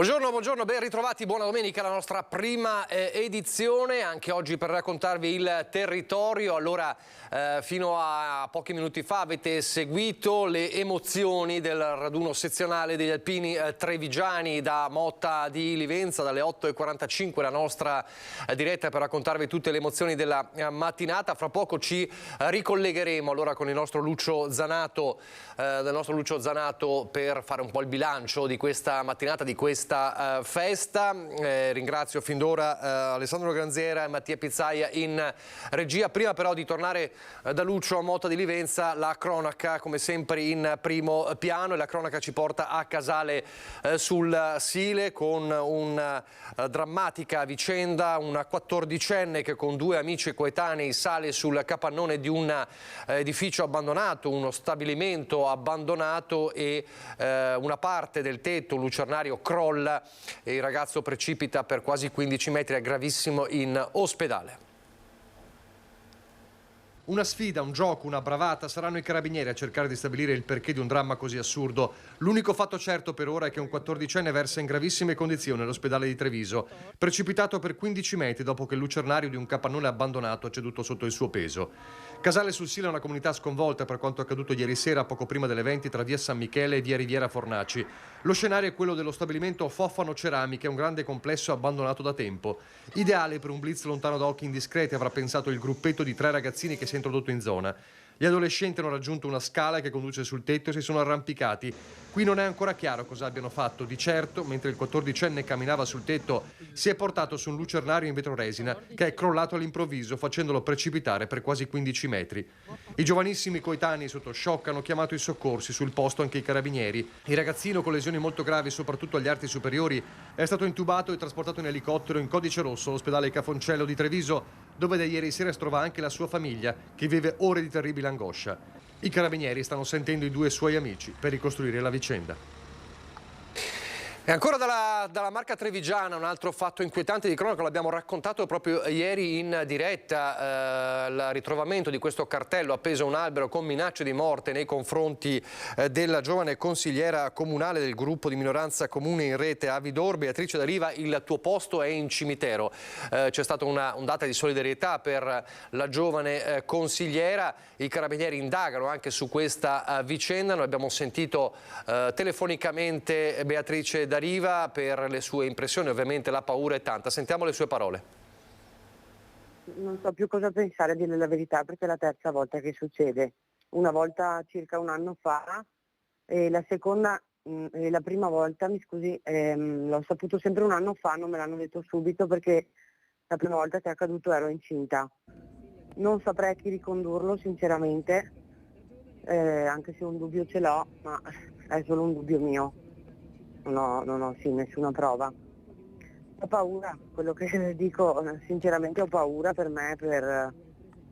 Buongiorno, ben ritrovati, buona domenica, la nostra prima edizione, anche oggi per raccontarvi il territorio. Allora, fino a pochi minuti fa avete seguito le emozioni del raduno sezionale degli alpini trevigiani da Motta di Livenza, dalle 8:45 la nostra diretta per raccontarvi tutte le emozioni della mattinata. Fra poco ci ricollegheremo allora con il nostro Lucio Zanato, per fare un po' il bilancio di questa mattinata, di questa festa. Ringrazio fin d'ora Alessandro Granziera e Mattia Pizzaia in regia. Prima però di tornare da Lucio a Motta di Livenza, la cronaca come sempre in primo piano, e la cronaca ci porta a Casale sul Sile con una drammatica vicenda, una 14enne che con due amici coetanei sale sul capannone di un edificio abbandonato, uno stabilimento abbandonato, e una parte del tetto, un lucernario, crolla e il ragazzo precipita per quasi 15 metri, è gravissimo, in ospedale. Una sfida, un gioco, una bravata, saranno i carabinieri a cercare di stabilire il perché di un dramma così assurdo. L'unico fatto certo per ora è che un 14enne versa in gravissime condizioni all'ospedale di Treviso, precipitato per 15 metri dopo che il lucernario di un capannone abbandonato ha ceduto sotto il suo peso. Casale sul Sile è una comunità sconvolta per quanto accaduto ieri sera poco prima delle 20 tra via San Michele e via Riviera Fornaci. Lo scenario è quello dello stabilimento Fofano Ceramiche, un grande complesso abbandonato da tempo. Ideale per un blitz lontano da occhi indiscreti, avrà pensato il gruppetto di 3 ragazzini che si è introdotto in zona. Gli adolescenti hanno raggiunto una scala che conduce sul tetto e si sono arrampicati. Qui non è ancora chiaro cosa abbiano fatto. Di certo, mentre il 14enne camminava sul tetto, si è portato su un lucernario in vetroresina che è crollato all'improvviso, facendolo precipitare per quasi 15 metri. I giovanissimi coetanei sotto shock hanno chiamato i soccorsi, sul posto anche i carabinieri. Il ragazzino con lesioni molto gravi, soprattutto agli arti superiori, è stato intubato e trasportato in elicottero in codice rosso all'ospedale Cafoncello di Treviso, dove da ieri sera si trova anche la sua famiglia, che vive ore di terribile angoscia. I carabinieri stanno sentendo i due suoi amici per ricostruire la vicenda. E ancora dalla Marca trevigiana un altro fatto inquietante di cronaca, l'abbiamo raccontato proprio ieri in diretta, il ritrovamento di questo cartello appeso a un albero con minacce di morte nei confronti della giovane consigliera comunale del gruppo di minoranza comune in rete Avidor, Beatrice D'Ariva. Il tuo posto è in cimitero. C'è stata un'ondata di solidarietà per la giovane consigliera. I carabinieri indagano anche su questa vicenda. Noi abbiamo sentito telefonicamente Beatrice D'Ariva per le sue impressioni. Ovviamente la paura è tanta. Sentiamo le sue parole. Non so più cosa pensare, a dire la verità, perché è la terza volta che succede. Una volta circa un anno fa e la prima volta, mi scusi, l'ho saputo sempre un anno fa, non me l'hanno detto subito perché la prima volta che è accaduto ero incinta. Non saprei a chi ricondurlo sinceramente, anche se un dubbio ce l'ho, ma è solo un dubbio mio. Non ho nessuna prova. Ho paura, quello che dico, sinceramente ho paura per me e per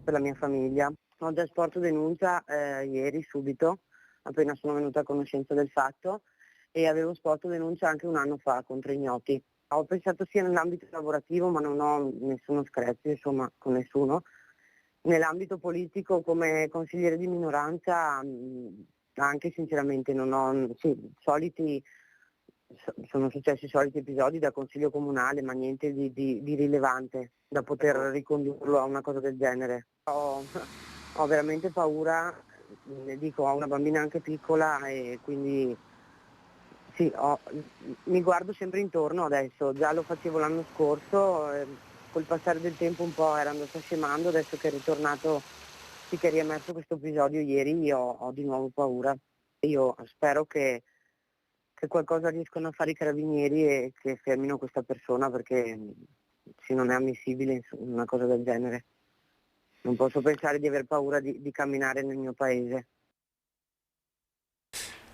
la mia famiglia. Ho già sporto denuncia ieri subito, appena sono venuta a conoscenza del fatto, e avevo sporto denuncia anche un anno fa contro ignoti. Ho pensato sia nell'ambito lavorativo, ma non ho nessuno screzio, insomma, con nessuno. Nell'ambito politico, come consigliere di minoranza, anche sinceramente non ho, sono successi i soliti episodi da consiglio comunale, ma niente di rilevante da poter ricondurlo a una cosa del genere. Ho veramente paura, dico, ho una bambina anche piccola e quindi sì, mi guardo sempre intorno adesso, già lo facevo l'anno scorso, col passare del tempo un po' era andato scemando, adesso che è ritornato, sì, che è riemerso questo episodio ieri, io ho di nuovo paura. Io spero che qualcosa riescano a fare i carabinieri e che fermino questa persona, perché sì, non è ammissibile una cosa del genere. Non posso pensare di aver paura di camminare nel mio paese.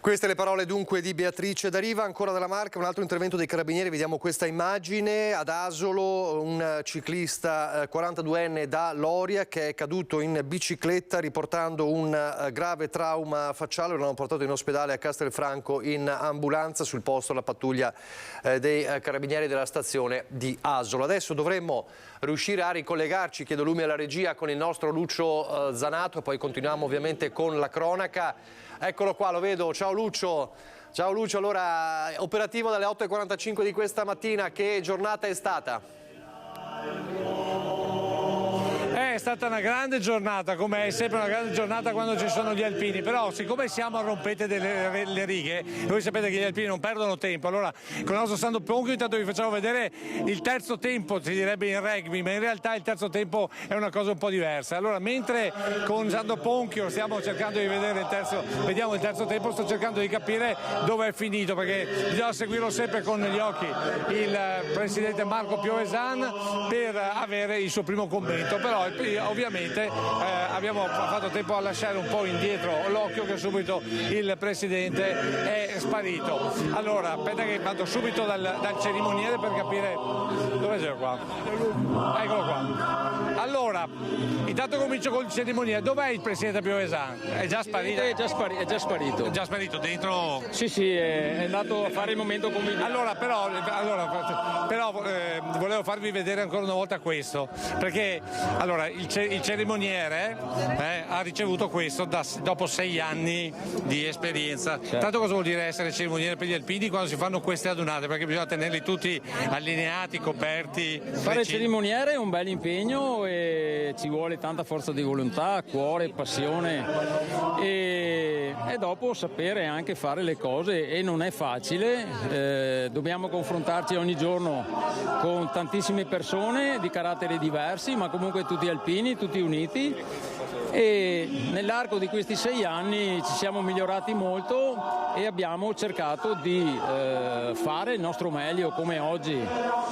Queste le parole dunque di Beatrice D'Ariva. Ancora dalla Marca, un altro intervento dei carabinieri, vediamo questa immagine. Ad Asolo un ciclista 42enne da Loria che è caduto in bicicletta riportando un grave trauma facciale. L'hanno portato in ospedale a Castelfranco in ambulanza, sul posto la pattuglia dei carabinieri della stazione di Asolo. Adesso dovremmo riuscire a ricollegarci, chiedo lumi alla regia, con il nostro Lucio Zanato e poi continuiamo ovviamente con la cronaca. Eccolo qua, lo vedo. Ciao Lucio, Ciao Lucio, allora operativo dalle 8:45 di questa mattina, che giornata è stata? È stata una grande giornata, come è sempre una grande giornata quando ci sono gli alpini, però siccome siamo a rompete delle righe, voi sapete che gli alpini non perdono tempo, allora con il nostro Sandro Ponchio intanto vi facciamo vedere il terzo tempo, si direbbe in rugby, ma in realtà il terzo tempo è una cosa un po' diversa. Allora mentre con Sandro Ponchio stiamo cercando di vedere vediamo il terzo tempo, sto cercando di capire dove è finito, perché bisogna seguirlo sempre con gli occhi il presidente Marco Piovesan per avere il suo primo commento, però ovviamente abbiamo fatto tempo a lasciare un po' indietro l'occhio che subito il presidente è sparito. Allora aspetta che vado subito dal cerimoniere per capire dove c'è qua. Eccolo qua. Allora intanto comincio col cerimoniere. Dov'è il presidente Piovesan? È già sparito? È già sparito. È già sparito dentro? Sì, è andato a fare il momento conviviale. Allora però volevo farvi vedere ancora una volta questo, perché allora il cerimoniere ha ricevuto questo dopo 6 anni di esperienza. Certo. Tanto cosa vuol dire essere cerimoniere per gli alpini quando si fanno queste adunate? Perché bisogna tenerli tutti allineati, coperti. Fare il cerimoniere è un bel impegno e ci vuole tanta forza di volontà, cuore, passione e dopo sapere anche fare le cose, e non è facile, dobbiamo confrontarci ogni giorno con tantissime persone di caratteri diversi, ma comunque tutti alpini, tutti uniti, e nell'arco di questi 6 anni ci siamo migliorati molto e abbiamo cercato di fare il nostro meglio come oggi.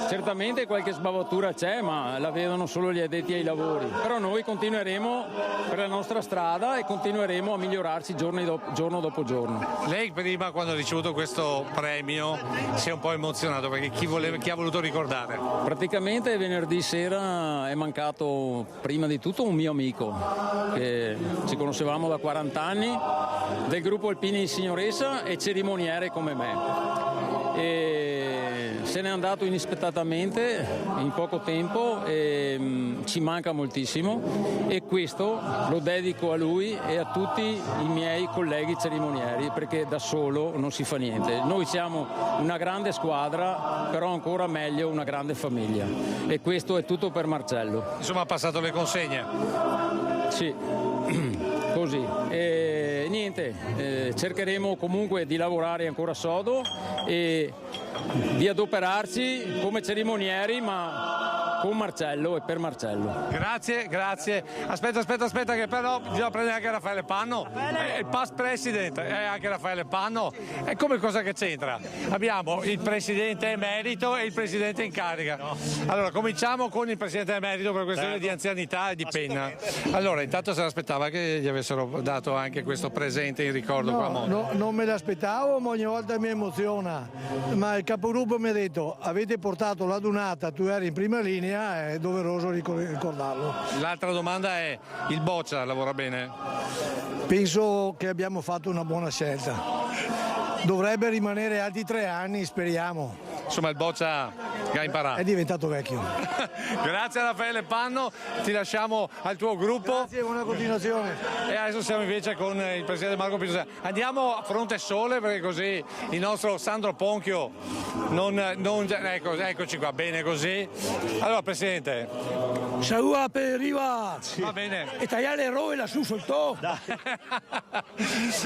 Certamente qualche sbavatura c'è, ma la vedono solo gli addetti ai lavori, però noi continueremo per la nostra strada e continueremo a migliorarci giorno dopo giorno. Lei prima, quando ha ricevuto questo premio, si è un po' emozionato, perché chi ha voluto ricordare? Praticamente venerdì sera è mancato prima di tutto un mio amico che ci conoscevamo da 40 anni, del gruppo Alpini Signoressa e cerimoniere come me, e se n'è andato inaspettatamente in poco tempo e ci manca moltissimo, e questo lo dedico a lui e a tutti i miei colleghi cerimonieri, perché da solo non si fa niente. Noi siamo una grande squadra, però ancora meglio una grande famiglia, e questo è tutto per Marcello. Insomma, ha passato le consegne. Sì, così. E niente, cercheremo comunque di lavorare ancora sodo e di adoperarci come cerimonieri, ma con Marcello e per Marcello. Grazie. Aspetta, che però bisogna prendere anche Raffaele Panno, il past president, anche Raffaele Panno. E come cosa che c'entra? Abbiamo il presidente emerito e il presidente in carica. Allora, cominciamo con il presidente emerito per questione di anzianità e di penna. Allora, intanto se l'aspettava che gli avessero dato anche questo presente in ricordo qua a Monza. No, non me l'aspettavo, ma ogni volta mi emoziona. Ma il capogruppo mi ha detto: avete portato la dunata, tu eri in prima linea, è doveroso ricordarlo. L'altra domanda è: il Boccia lavora bene? Penso che abbiamo fatto una buona scelta. Dovrebbe rimanere altri 3 anni, speriamo. Insomma, il Boccia ha imparato. È diventato vecchio. Grazie a Raffaele Panno, ti lasciamo al tuo gruppo. Grazie, buona continuazione. E adesso siamo invece con il presidente Marco Piovesan. Andiamo a fronte sole, perché così il nostro Sandro Ponchio eccoci qua, bene così. Allora, presidente. Saluta per Riva. Va bene. E tagliare l'eroe lassù sotto.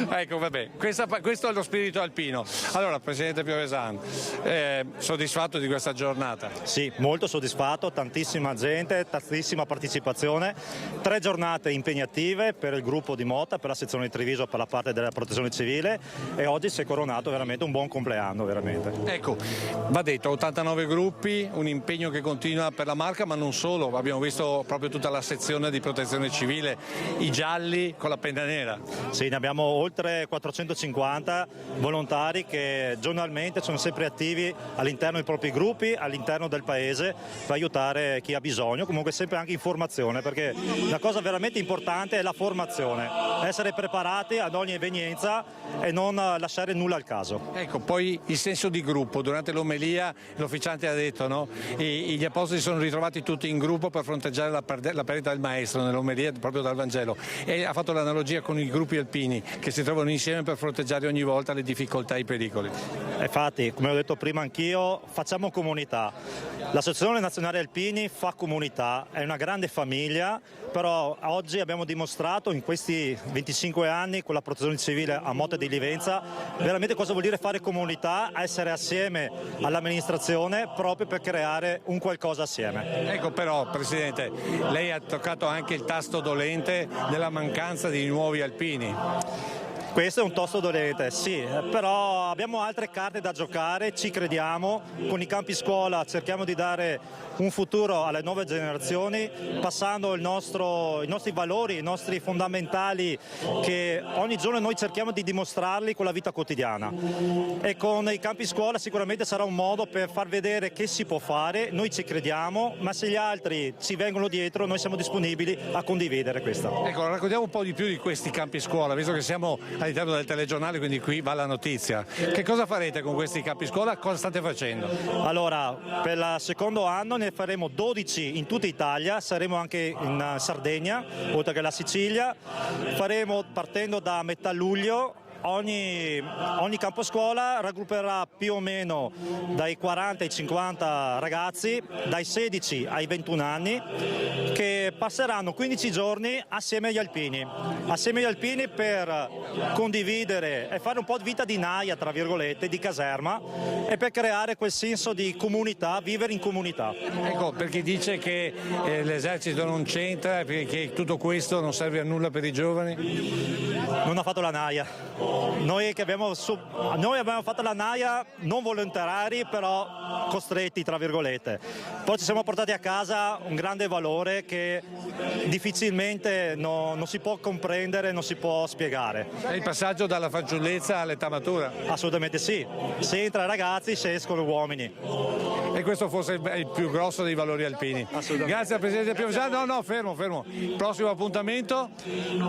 Ecco, vabbè, questo è lo spirito alpino. Allora, presidente Piovesan, soddisfatto di questa giornata? Sì, molto soddisfatto, tantissima gente, tantissima partecipazione, 3 giornate impegnative per il gruppo di Mota, per la sezione di Treviso, per la parte della protezione civile, e oggi si è coronato veramente un buon compleanno, veramente. Ecco, va detto, 89 gruppi, un impegno che continua per la marca, ma non solo, abbiamo visto proprio tutta la sezione di protezione civile, i gialli con la penna nera. Sì, ne abbiamo oltre 450 volontari che giornalmente sono sempre attivi all'interno dei propri gruppi, all'interno del paese per aiutare chi ha bisogno, comunque sempre anche informazione, perché la cosa veramente importante è la formazione, essere preparati ad ogni evenienza e non lasciare nulla al caso. Ecco, poi il senso di gruppo. Durante l'omelia l'officiante ha detto, no? Gli apostoli sono ritrovati tutti in gruppo per fronteggiare la perdita del maestro nell'omelia proprio dal Vangelo, e ha fatto l'analogia con i gruppi alpini che si trovano insieme per fronteggiare ogni volta le difficoltà e i pericoli. Infatti, come ho detto prima anch'io, facciamo comunità. L'Associazione Nazionale Alpini fa comunità, è una grande famiglia, però oggi abbiamo dimostrato in questi 25 anni con la protezione civile a Motta di Livenza veramente cosa vuol dire fare comunità, essere assieme all'amministrazione proprio per creare un qualcosa assieme. Ecco, però Presidente, lei ha toccato anche il tasto dolente della mancanza di nuovi alpini. Questo è un tasto dolente, sì, però abbiamo altre carte da giocare, ci crediamo, con i campi scuola cerchiamo di dare un futuro alle nuove generazioni, passando i nostri valori, i nostri fondamentali che ogni giorno noi cerchiamo di dimostrarli con la vita quotidiana. E con i campi scuola sicuramente sarà un modo per far vedere che si può fare, noi ci crediamo, ma se gli altri ci vengono dietro noi siamo disponibili a condividere questa. Ecco, raccontiamo un po' di più di questi campi scuola, visto che siamo all'interno del telegiornale, quindi qui va la notizia. Che cosa farete con questi campi scuola? Cosa state facendo? Allora, per il secondo anno ne faremo 12 in tutta Italia, saremo anche in Sardegna, oltre che la Sicilia. Faremo partendo da metà luglio. Ogni campo scuola raggrupperà più o meno dai 40 ai 50 ragazzi, dai 16 ai 21 anni, che passeranno 15 giorni assieme agli alpini per condividere e fare un po' di vita di naia, tra virgolette, di caserma, e per creare quel senso di comunità, vivere in comunità. Ecco, per chi dice che l'esercito non c'entra, che tutto questo non serve a nulla per i giovani? Non ha fatto la naia. Noi abbiamo fatto la naia non volontari, però costretti, tra virgolette. Poi ci siamo portati a casa un grande valore che difficilmente non si può comprendere, non si può spiegare. È il passaggio dalla fanciullezza all'età matura? Assolutamente sì. Se entra ragazzi, se escono uomini. E questo forse è il più grosso dei valori alpini. Grazie al Presidente Piovesano. No, fermo. Prossimo appuntamento?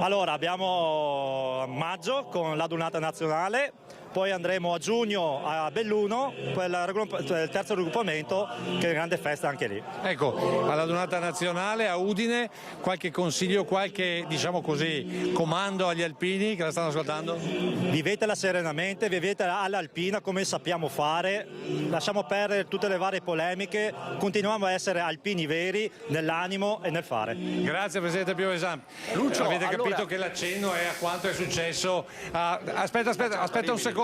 Allora, abbiamo maggio con l'adunata nazionale, poi andremo a giugno a Belluno per il terzo raggruppamento, che è una grande festa anche lì. Ecco, all'adunata nazionale a Udine, qualche consiglio, qualche, diciamo così, comando agli alpini che la stanno ascoltando? Vivetela serenamente, vivetela all'alpina come sappiamo fare, lasciamo perdere tutte le varie polemiche, continuiamo a essere alpini veri nell'animo e nel fare. Grazie Presidente Piovesano. Lucio, avete capito che l'accenno è a quanto è successo? Aspetta un secondo,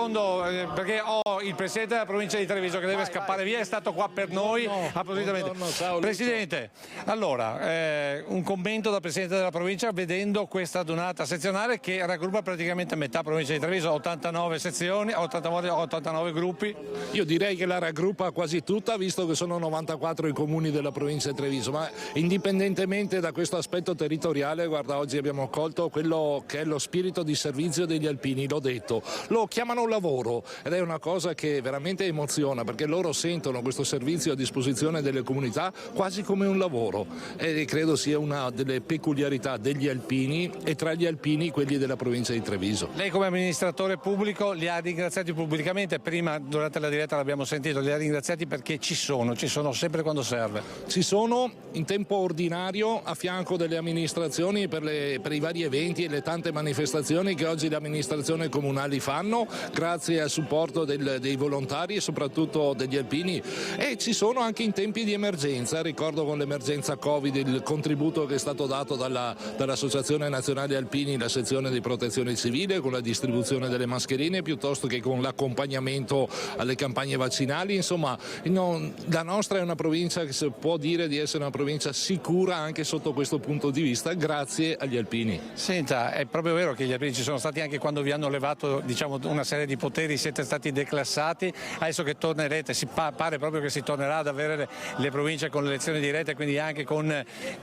perché ho il Presidente della provincia di Treviso che deve scappare via, è stato qua per noi appositamente. Presidente, allora, un commento da Presidente della provincia vedendo questa adunata sezionale che raggruppa praticamente metà provincia di Treviso, 89 sezioni, 89 gruppi. Io direi che la raggruppa quasi tutta, visto che sono 94 i comuni della provincia di Treviso, ma indipendentemente da questo aspetto territoriale, guarda, oggi abbiamo colto quello che è lo spirito di servizio degli alpini, l'ho detto, lo chiamano lavoro ed è una cosa che veramente emoziona, perché loro sentono questo servizio a disposizione delle comunità quasi come un lavoro, e credo sia una delle peculiarità degli alpini, e tra gli alpini quelli della provincia di Treviso. Lei come amministratore pubblico li ha ringraziati pubblicamente, prima durante la diretta l'abbiamo sentito, li ha ringraziati perché ci sono sempre quando serve. Ci sono in tempo ordinario a fianco delle amministrazioni per i vari eventi e le tante manifestazioni che oggi le amministrazioni comunali fanno, grazie al supporto dei volontari e soprattutto degli alpini, e ci sono anche in tempi di emergenza. Ricordo con l'emergenza Covid il contributo che è stato dato dall'Associazione Nazionale Alpini, la sezione di protezione civile, con la distribuzione delle mascherine piuttosto che con l'accompagnamento alle campagne vaccinali. Insomma, la nostra è una provincia che si può dire di essere una provincia sicura anche sotto questo punto di vista, grazie agli alpini. Senta, è proprio vero che gli alpini ci sono stati anche quando vi hanno levato, diciamo, una serie serie di poteri siete stati declassati, adesso che tornerete, pare proprio che si tornerà ad avere le province con l'elezione diretta, quindi anche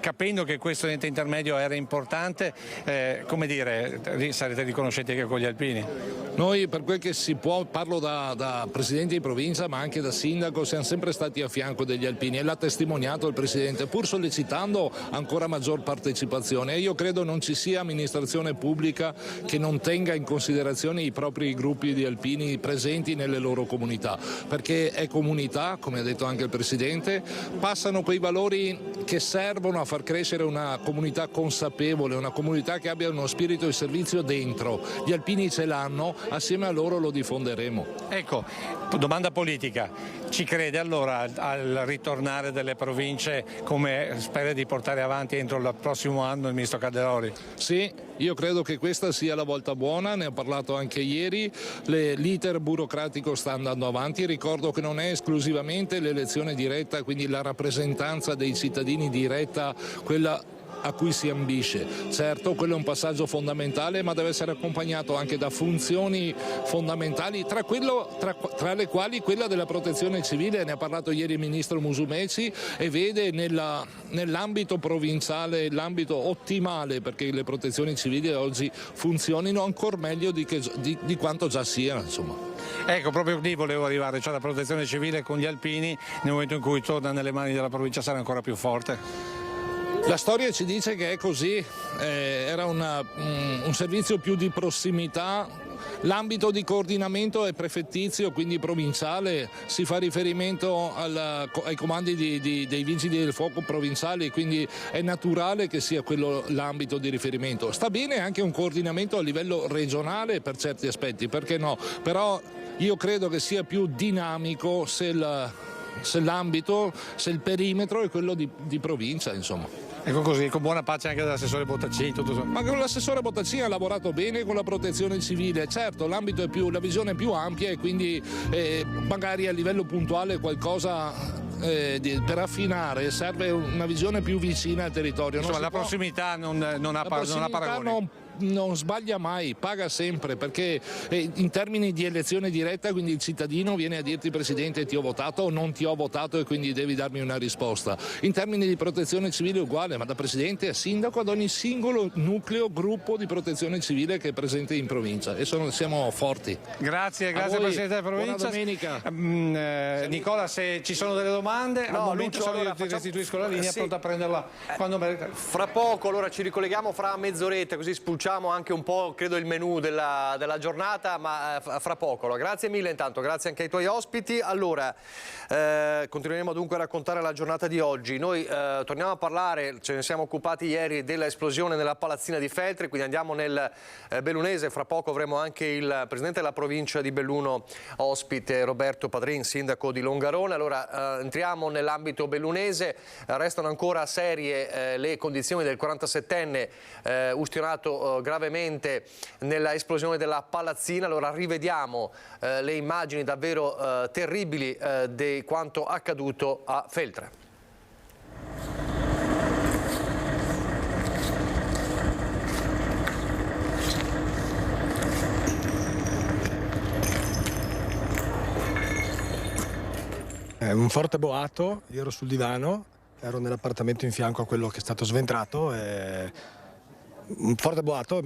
capendo che questo ente intermedio era importante, come dire, sarete riconoscenti anche con gli alpini? Noi, per quel che si può, parlo da presidente di provincia ma anche da sindaco, siamo sempre stati a fianco degli alpini e l'ha testimoniato il presidente, pur sollecitando ancora maggior partecipazione. E io credo non ci sia amministrazione pubblica che non tenga in considerazione i propri gruppi di alpini presenti nelle loro comunità, perché è comunità, come ha detto anche il presidente, passano quei valori che servono a far crescere una comunità consapevole, una comunità che abbia uno spirito di servizio dentro. Gli alpini ce l'hanno, assieme a loro lo diffonderemo. Ecco, domanda politica, ci crede allora al ritornare delle province come spera di portare avanti entro il prossimo anno il ministro Calderoli? Sì, io credo che questa sia la volta buona, ne ho parlato anche ieri, l'iter burocratico sta andando avanti, ricordo che non è esclusivamente l'elezione diretta, quindi la rappresentanza dei cittadini diretta, quella a cui si ambisce. Certo, quello è un passaggio fondamentale, ma deve essere accompagnato anche da funzioni fondamentali, tra le quali quella della protezione civile. Ne ha parlato ieri il ministro Musumeci e vede nell'ambito provinciale l'ambito ottimale perché le protezioni civili oggi funzionino ancora meglio di quanto già siano, insomma. Ecco, proprio lì volevo arrivare, cioè la protezione civile con gli alpini nel momento in cui torna nelle mani della provincia sarà ancora più forte? La storia ci dice che è così, era un servizio più di prossimità, l'ambito di coordinamento è prefettizio, quindi provinciale, si fa riferimento ai comandi dei vigili del fuoco provinciali, quindi è naturale che sia quello l'ambito di riferimento. Sta bene anche un coordinamento a livello regionale per certi aspetti, perché no? Però io credo che sia più dinamico se l'ambito, se il perimetro è quello di provincia, insomma. Ecco, così, con buona pace anche dell'assessore Bottaccini, tutto. Ma con l'assessore Bottaccini ha lavorato bene con la protezione civile, certo l'ambito la visione è più ampia e quindi magari a livello puntuale qualcosa per affinare serve una visione più vicina al territorio. Insomma, la prossimità non ha paragoni. Non sbaglia mai, paga sempre, perché in termini di elezione diretta, quindi il cittadino viene a dirti: Presidente, ti ho votato o non ti ho votato e quindi devi darmi una risposta. In termini di protezione civile è uguale, ma da Presidente a Sindaco ad ogni singolo nucleo, gruppo di protezione civile che è presente in provincia, e siamo forti. Grazie Presidente della provincia. Buona domenica. Nicola, se ci sono delle domande, no, al momento Lucio, io ti restituisco la linea, sì, pronta a prenderla quando fra poco. Allora ci ricolleghiamo fra mezz'oretta, così spulciamo anche un po', credo, il menù della giornata, ma fra poco. Allora, grazie mille intanto, grazie anche ai tuoi ospiti. Allora, continueremo dunque a raccontare la giornata di oggi. Noi torniamo a parlare, ce ne siamo occupati ieri, dell'esplosione nella palazzina di Feltre, quindi andiamo nel bellunese. Fra poco avremo anche il presidente della provincia di Belluno ospite, Roberto Padrin, sindaco di Longarone. Allora, entriamo nell'ambito bellunese, restano ancora serie le condizioni del 47enne ustionato gravemente nella esplosione della palazzina. Allora rivediamo le immagini davvero terribili di quanto accaduto a Feltre. Un forte boato, io ero sul divano, ero nell'appartamento in fianco a quello che è stato sventrato. Un forte boato,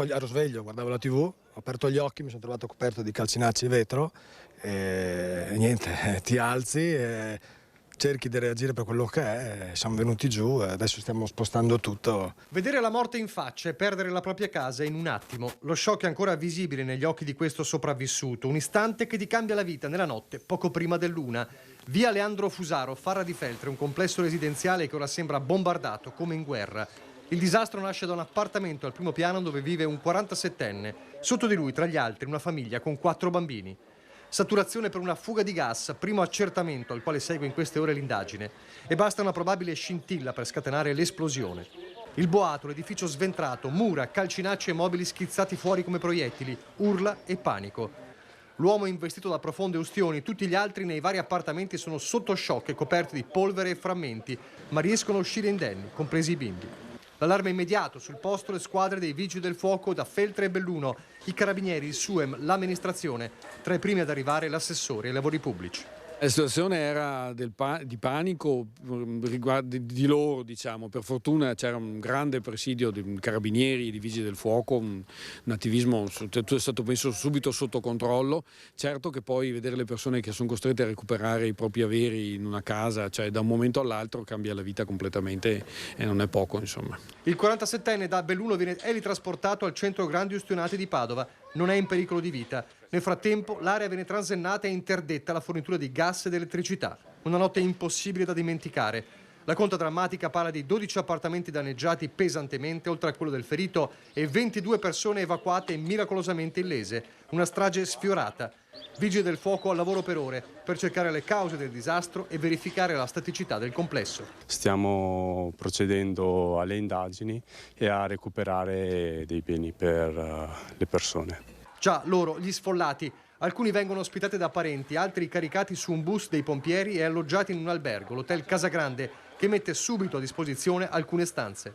ero sveglio, guardavo la TV, ho aperto gli occhi, mi sono trovato coperto di calcinacci e vetro e niente, ti alzi e cerchi di reagire per quello che è, siamo venuti giù e adesso stiamo spostando tutto. Vedere la morte in faccia e perdere la propria casa in un attimo. Lo shock è ancora visibile negli occhi di questo sopravvissuto, un istante che ti cambia la vita nella notte, poco prima dell'1. Via Leandro Fusaro, Farra di Feltre, un complesso residenziale che ora sembra bombardato come in guerra. Il disastro nasce da un appartamento al primo piano dove vive un 47enne. Sotto di lui, tra gli altri, una famiglia con 4 bambini. Saturazione per una fuga di gas, primo accertamento al quale segue in queste ore l'indagine. E basta una probabile scintilla per scatenare l'esplosione. Il boato, l'edificio sventrato, mura, calcinacci e mobili schizzati fuori come proiettili, urla e panico. L'uomo investito da profonde ustioni, tutti gli altri nei vari appartamenti sono sotto shock e coperti di polvere e frammenti, ma riescono a uscire indenni, compresi i bimbi. L'allarme immediato sul posto le squadre dei Vigili del Fuoco da Feltre e Belluno, i carabinieri, il SUEM, l'amministrazione, tra i primi ad arrivare l'assessore ai lavori pubblici. La situazione era di panico riguardo di loro, diciamo. Per fortuna c'era un grande presidio di carabinieri, di vigili del fuoco, un attivismo, tutto è stato messo subito sotto controllo. Certo che poi vedere le persone che sono costrette a recuperare i propri averi in una casa, cioè da un momento all'altro cambia la vita completamente e non è poco, insomma. Il 47enne da Belluno viene ritrasportato al centro grandi ustionati di Padova. Non è in pericolo di vita. Nel frattempo l'area viene transennata e interdetta la fornitura di gas ed elettricità. Una notte impossibile da dimenticare. La conta drammatica parla di 12 appartamenti danneggiati pesantemente, oltre a quello del ferito, e 22 persone evacuate e miracolosamente illese. Una strage sfiorata. Vigili del fuoco al lavoro per ore per cercare le cause del disastro e verificare la staticità del complesso. Stiamo procedendo alle indagini e a recuperare dei beni per le persone. Già loro, gli sfollati. Alcuni vengono ospitati da parenti, altri caricati su un bus dei pompieri e alloggiati in un albergo, l'hotel Casagrande, che mette subito a disposizione alcune stanze.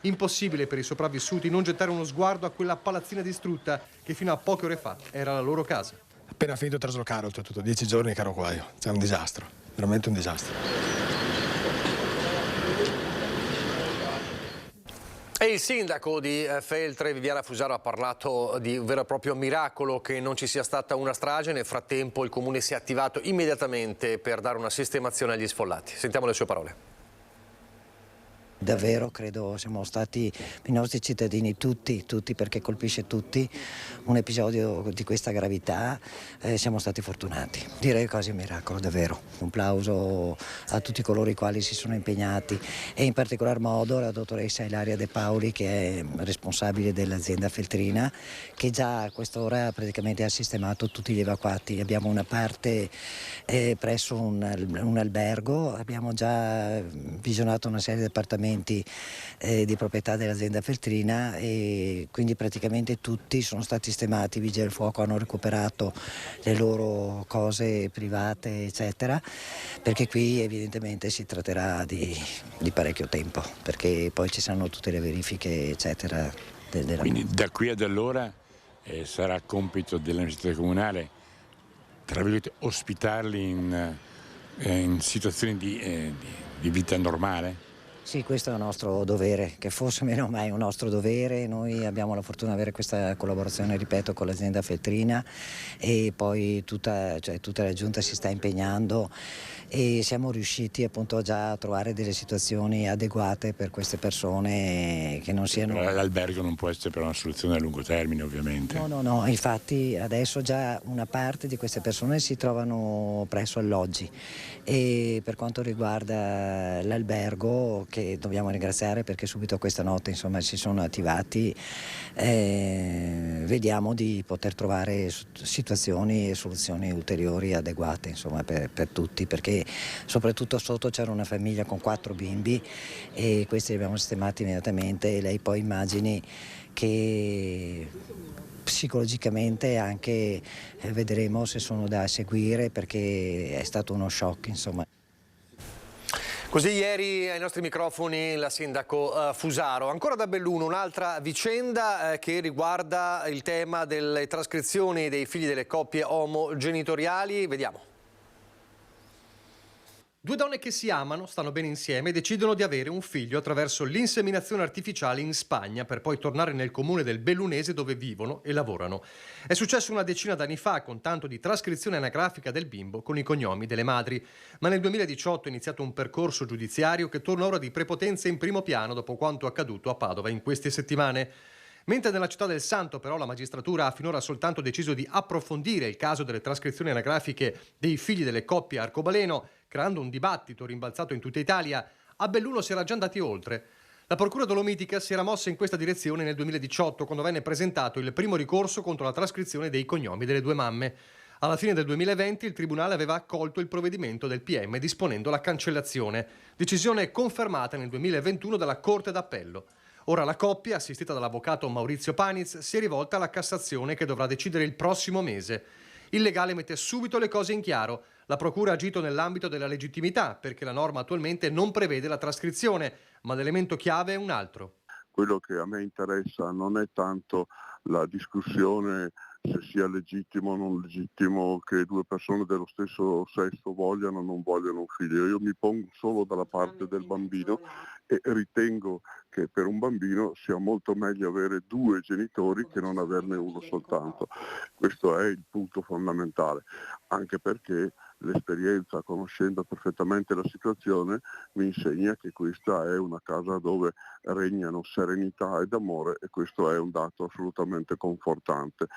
Impossibile per i sopravvissuti non gettare uno sguardo a quella palazzina distrutta che fino a poche ore fa era la loro casa. Appena finito il traslocare, oltretutto 10 giorni che ero qua io. C'è un disastro, veramente un disastro. E il sindaco di Feltre, Viviana Fusaro, ha parlato di un vero e proprio miracolo che non ci sia stata una strage. Nel frattempo il comune si è attivato immediatamente per dare una sistemazione agli sfollati. Sentiamo le sue parole. Davvero credo siamo stati i nostri cittadini tutti perché colpisce tutti un episodio di questa gravità, siamo stati fortunati, direi quasi un miracolo davvero. Un plauso a tutti coloro i quali si sono impegnati e in particolar modo alla dottoressa Ilaria De Paoli, che è responsabile dell'azienda feltrina, che già a quest'ora praticamente ha sistemato tutti gli evacuati. Abbiamo una parte presso un albergo, abbiamo già visionato una serie di appartamenti di proprietà dell'azienda feltrina e quindi praticamente tutti sono stati sistemati. I vigili del fuoco hanno recuperato le loro cose private eccetera, perché qui evidentemente si tratterà di parecchio tempo, perché poi ci saranno tutte le verifiche eccetera. Quindi da qui ad allora sarà compito dell'amministrazione comunale, tra virgolette, ospitarli in situazioni di vita normale? Sì, questo è un nostro dovere, che fosse meno mai un nostro dovere. Noi abbiamo la fortuna di avere questa collaborazione, ripeto, con l'azienda feltrina e poi tutta la giunta si sta impegnando e siamo riusciti appunto già a trovare delle situazioni adeguate per queste persone che non siano... Però l'albergo non può essere per una soluzione a lungo termine, ovviamente. No, infatti adesso già una parte di queste persone si trovano presso alloggi e per quanto riguarda l'albergo, che dobbiamo ringraziare perché subito questa notte insomma si sono attivati, vediamo di poter trovare situazioni e soluzioni ulteriori adeguate insomma per tutti, perché soprattutto sotto c'era una famiglia con 4 bimbi e questi li abbiamo sistemati immediatamente e lei poi immagini che psicologicamente anche vedremo se sono da seguire, perché è stato uno shock insomma. Così ieri ai nostri microfoni la sindaco Fusaro. Ancora da Belluno un'altra vicenda che riguarda il tema delle trascrizioni dei figli delle coppie omogenitoriali. Vediamo. 2 donne che si amano, stanno bene insieme e decidono di avere un figlio attraverso l'inseminazione artificiale in Spagna per poi tornare nel comune del Bellunese dove vivono e lavorano. È successo una decina d'anni fa con tanto di trascrizione anagrafica del bimbo con i cognomi delle madri, ma nel 2018 è iniziato un percorso giudiziario che torna ora di prepotenza in primo piano dopo quanto accaduto a Padova in queste settimane. Mentre nella città del Santo però la magistratura ha finora soltanto deciso di approfondire il caso delle trascrizioni anagrafiche dei figli delle coppie arcobaleno, creando un dibattito rimbalzato in tutta Italia, a Belluno si era già andati oltre. La Procura Dolomitica si era mossa in questa direzione nel 2018, quando venne presentato il primo ricorso contro la trascrizione dei cognomi delle 2 mamme. Alla fine del 2020 il Tribunale aveva accolto il provvedimento del PM disponendo la cancellazione, decisione confermata nel 2021 dalla Corte d'Appello. Ora la coppia, assistita dall'avvocato Maurizio Paniz, si è rivolta alla Cassazione che dovrà decidere il prossimo mese. Il legale mette subito le cose in chiaro. La Procura ha agito nell'ambito della legittimità perché la norma attualmente non prevede la trascrizione, ma l'elemento chiave è un altro. Quello che a me interessa non è tanto la discussione se sia legittimo o non legittimo che due persone dello stesso sesso vogliano o non vogliano un figlio. Io mi pongo solo dalla parte del bambino e ritengo che per un bambino sia molto meglio avere due genitori che non averne uno soltanto. Questo è il punto fondamentale, anche perché l'esperienza, conoscendo perfettamente la situazione, mi insegna che questa è una casa dove regnano serenità ed amore, e questo è un dato assolutamente confortante.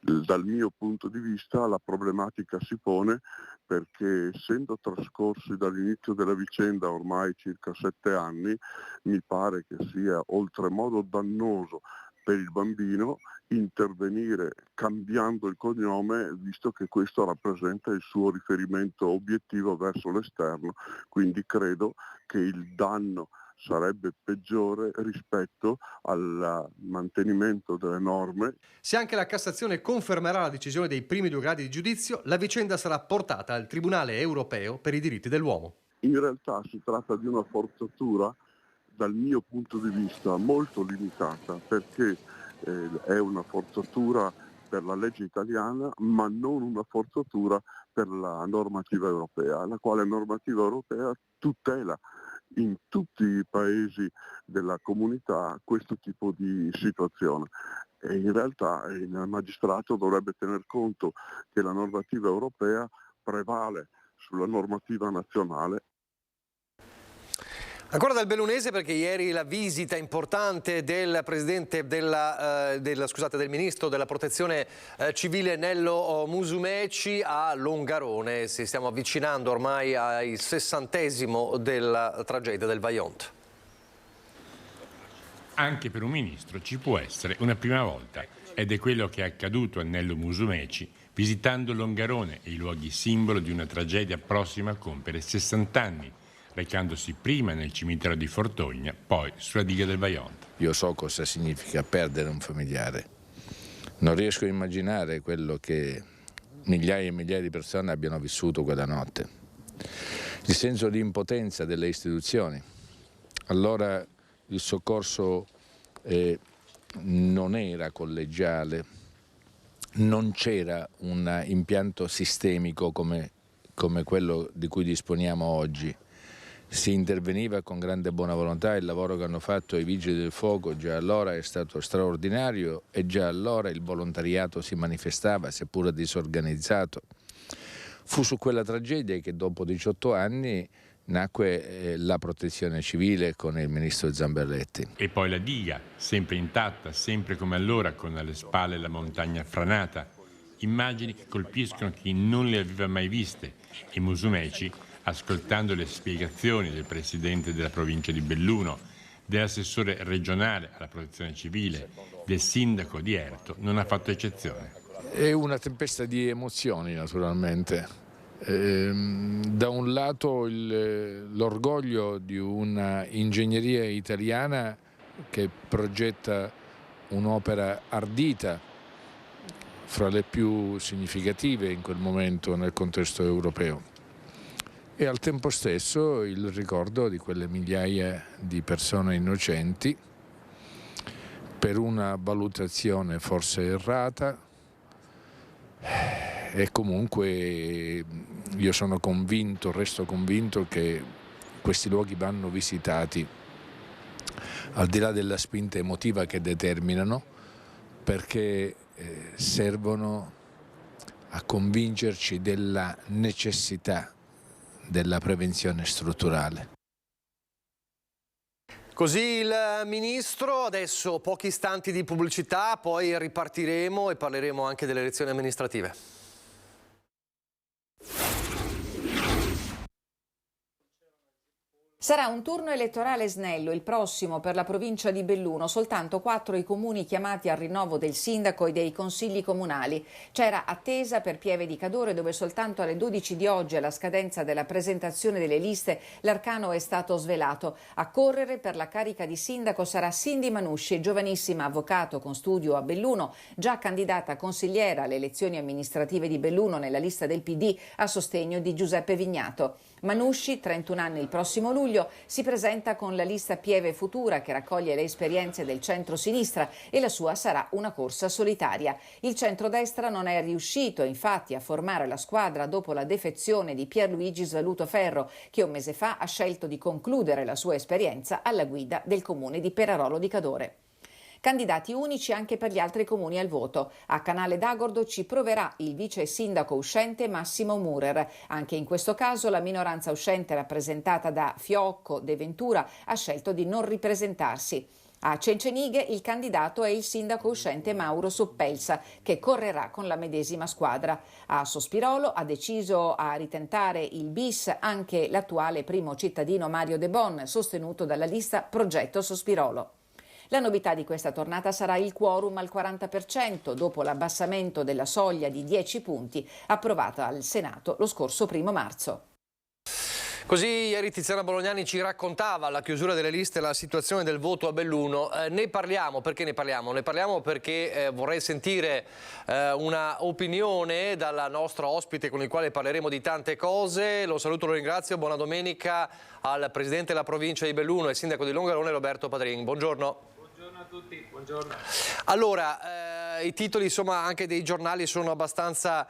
Dal mio punto di vista la problematica si pone perché, essendo trascorsi dall'inizio della vicenda ormai circa 7 anni, mi pare che sia oltremodo dannoso per il bambino intervenire cambiando il cognome, visto che questo rappresenta il suo riferimento obiettivo verso l'esterno. Quindi credo che il danno sarebbe peggiore rispetto al mantenimento delle norme. Se anche la Cassazione confermerà la decisione dei primi 2 gradi di giudizio, la vicenda sarà portata al Tribunale europeo per i diritti dell'uomo. In realtà si tratta di una forzatura, dal mio punto di vista, molto limitata, perché è una forzatura per la legge italiana, ma non una forzatura per la normativa europea, la quale normativa europea tutela in tutti i paesi della comunità questo tipo di situazione. E in realtà il magistrato dovrebbe tener conto che la normativa europea prevale sulla normativa nazionale. Ancora dal bellunese, perché ieri la visita importante del presidente del ministro della protezione civile Nello Musumeci a Longarone. Ci stiamo avvicinando ormai al 60° della tragedia del Vajont. Anche per un ministro ci può essere una prima volta, ed è quello che è accaduto a Nello Musumeci visitando Longarone e i luoghi simbolo di una tragedia prossima a compiere 60 anni. Recandosi prima nel cimitero di Fortogna, poi sulla diga del Vajont. Io so cosa significa perdere un familiare. Non riesco a immaginare quello che migliaia e migliaia di persone abbiano vissuto quella notte. Il senso di impotenza delle istituzioni. Allora il soccorso non era collegiale, non c'era un impianto sistemico come quello di cui disponiamo oggi. Si interveniva con grande buona volontà, il lavoro che hanno fatto i vigili del fuoco già allora è stato straordinario e già allora il volontariato si manifestava, seppur disorganizzato. Fu su quella tragedia che dopo 18 anni nacque la protezione civile con il ministro Zamberletti. E poi la diga, sempre intatta, sempre come allora, con alle spalle la montagna franata. Immagini che colpiscono chi non le aveva mai viste, e Musumeci, ascoltando le spiegazioni del presidente della provincia di Belluno, dell'assessore regionale alla protezione civile, del sindaco di Erto, non ha fatto eccezione. È una tempesta di emozioni, naturalmente. Da un lato l'orgoglio di una ingegneria italiana che progetta un'opera ardita, fra le più significative in quel momento nel contesto europeo. E al tempo stesso il ricordo di quelle migliaia di persone innocenti per una valutazione forse errata, e comunque io sono convinto, resto convinto che questi luoghi vanno visitati al di là della spinta emotiva che determinano, perché servono a convincerci della necessità della prevenzione strutturale. Così il ministro, adesso pochi istanti di pubblicità, poi ripartiremo e parleremo anche delle elezioni amministrative. Sarà un turno elettorale snello il prossimo per la provincia di Belluno, soltanto 4 i comuni chiamati al rinnovo del sindaco e dei consigli comunali. C'era attesa per Pieve di Cadore, dove soltanto alle 12 di oggi, alla scadenza della presentazione delle liste, l'arcano è stato svelato. A correre per la carica di sindaco sarà Cindy Manusci, giovanissima avvocato con studio a Belluno, già candidata consigliera alle elezioni amministrative di Belluno nella lista del PD a sostegno di Giuseppe Vignato. Manusci, 31 anni il prossimo luglio, luglio si presenta con la lista Pieve Futura, che raccoglie le esperienze del centro-sinistra, e la sua sarà una corsa solitaria. Il centrodestra non è riuscito infatti a formare la squadra dopo la defezione di Pierluigi Svaluto Ferro, che un mese fa ha scelto di concludere la sua esperienza alla guida del comune di Perarolo di Cadore. Candidati unici anche per gli altri comuni al voto. A Canale d'Agordo ci proverà il vice sindaco uscente Massimo Murer. Anche in questo caso la minoranza uscente, rappresentata da Fiocco De Ventura, ha scelto di non ripresentarsi. A Cencenighe il candidato è il sindaco uscente Mauro Soppelsa, che correrà con la medesima squadra. A Sospirolo ha deciso a ritentare il bis anche l'attuale primo cittadino Mario De Bon, sostenuto dalla lista Progetto Sospirolo. La novità di questa tornata sarà il quorum al 40%, dopo l'abbassamento della soglia di 10 punti approvata al Senato lo scorso 1 marzo. Così ieri Tiziana Bolognani ci raccontava alla chiusura delle liste la situazione del voto a Belluno. Ne parliamo, perché ne parliamo? Ne parliamo perché vorrei sentire una opinione dalla nostra ospite con il quale parleremo di tante cose. Lo saluto, lo ringrazio, buona domenica al Presidente della Provincia di Belluno e Sindaco di Longarone Roberto Padrin. Buongiorno. Buongiorno a tutti, buongiorno. Allora, i titoli insomma anche dei giornali sono abbastanza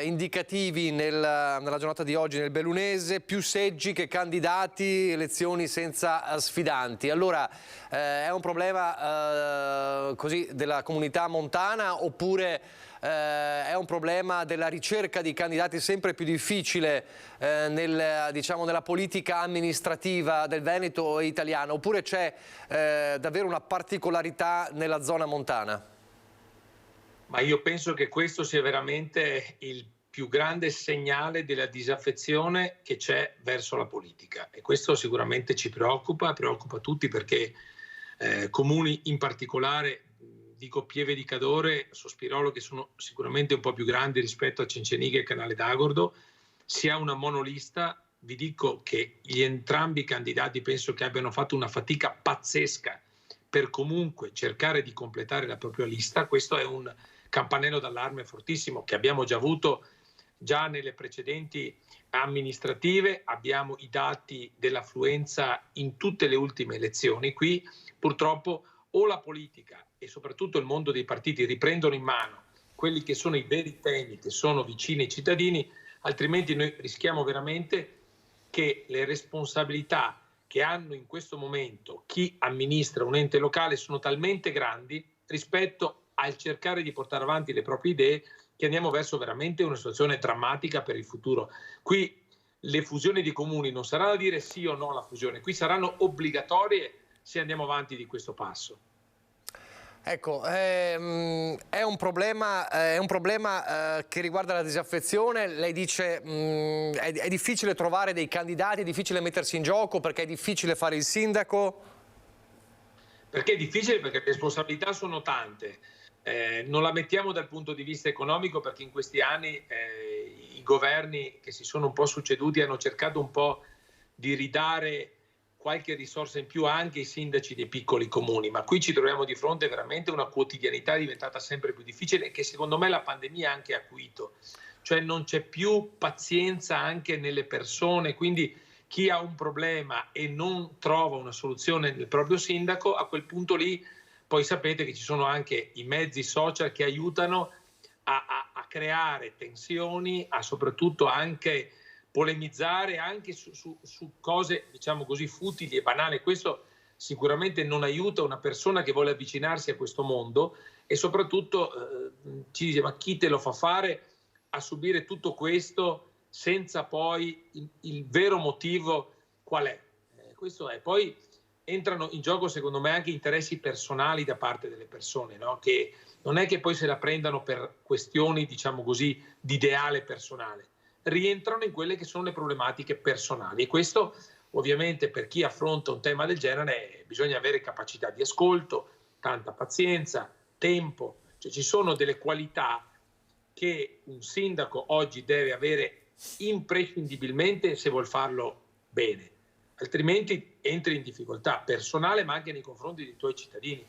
indicativi nella giornata di oggi nel bellunese: più seggi che candidati, elezioni senza sfidanti. Allora, è un problema così della comunità montana, oppure è un problema della ricerca di candidati sempre più difficile nella politica amministrativa del Veneto e italiana, oppure c'è davvero una particolarità nella zona montana? Ma io penso che questo sia veramente il più grande segnale della disaffezione che c'è verso la politica, e questo sicuramente ci preoccupa tutti, perché comuni in particolare, dico Pieve di Cadore, Sospirolo, che sono sicuramente un po' più grandi rispetto a Cencenighe e Canale d'Agordo, si ha una monolista. Vi dico che entrambi i candidati penso che abbiano fatto una fatica pazzesca per comunque cercare di completare la propria lista. Questo è un campanello d'allarme fortissimo che abbiamo già avuto già nelle precedenti amministrative. Abbiamo i dati dell'affluenza in tutte le ultime elezioni. Qui purtroppo o la politica e soprattutto il mondo dei partiti riprendono in mano quelli che sono i veri temi che sono vicini ai cittadini, altrimenti noi rischiamo veramente che le responsabilità che hanno in questo momento chi amministra un ente locale sono talmente grandi rispetto al cercare di portare avanti le proprie idee, che andiamo verso veramente una situazione drammatica per il futuro. Qui le fusioni di comuni non saranno a dire sì o no alla fusione, qui saranno obbligatorie se andiamo avanti di questo passo. Ecco, è un problema che riguarda la disaffezione. Lei dice è difficile trovare dei candidati, è difficile mettersi in gioco perché è difficile fare il sindaco? Perché è difficile? Perché le responsabilità sono tante. Non la mettiamo dal punto di vista economico, perché in questi anni i governi che si sono un po' succeduti hanno cercato un po' di ridare qualche risorsa in più anche ai sindaci dei piccoli comuni, ma qui ci troviamo di fronte veramente a una quotidianità diventata sempre più difficile, che secondo me la pandemia ha anche acuito, cioè non c'è più pazienza anche nelle persone, quindi chi ha un problema e non trova una soluzione nel proprio sindaco, a quel punto lì poi sapete che ci sono anche i mezzi social che aiutano a creare tensioni, a soprattutto anche polemizzare anche su cose, diciamo così, futili e banali. Questo sicuramente non aiuta una persona che vuole avvicinarsi a questo mondo, e soprattutto ci dice: ma chi te lo fa fare a subire tutto questo senza poi il vero motivo qual è? Questo è. Poi entrano in gioco secondo me anche interessi personali da parte delle persone, no? Che non è che poi se la prendano per questioni, diciamo così, di ideale personale, rientrano in quelle che sono le problematiche personali, e questo ovviamente per chi affronta un tema del genere bisogna avere capacità di ascolto, tanta pazienza, tempo, cioè ci sono delle qualità che un sindaco oggi deve avere imprescindibilmente se vuol farlo bene, altrimenti entri in difficoltà personale ma anche nei confronti dei tuoi cittadini.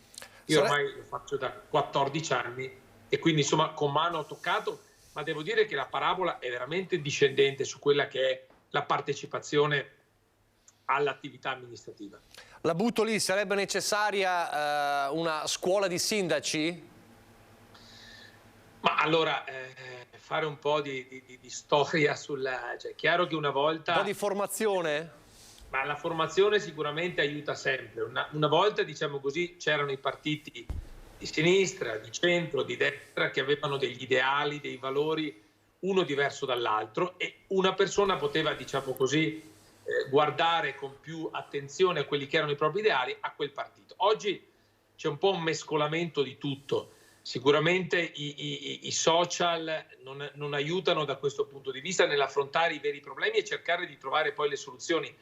Io ormai lo faccio da 14 anni e quindi insomma con mano ho toccato, ma devo dire che la parabola è veramente discendente su quella che è la partecipazione all'attività amministrativa. La butto lì, sarebbe necessaria una scuola di sindaci? Ma allora, fare un po' di storia sulla... Cioè, è chiaro che una volta... Un po' di formazione? Ma la formazione sicuramente aiuta sempre. Una volta, diciamo così, c'erano i partiti di sinistra, di centro, di destra, che avevano degli ideali, dei valori, uno diverso dall'altro, e una persona poteva, diciamo così, guardare con più attenzione a quelli che erano i propri ideali, a quel partito. Oggi c'è un po' un mescolamento di tutto. Sicuramente i social non aiutano da questo punto di vista nell'affrontare i veri problemi e cercare di trovare poi le soluzioni.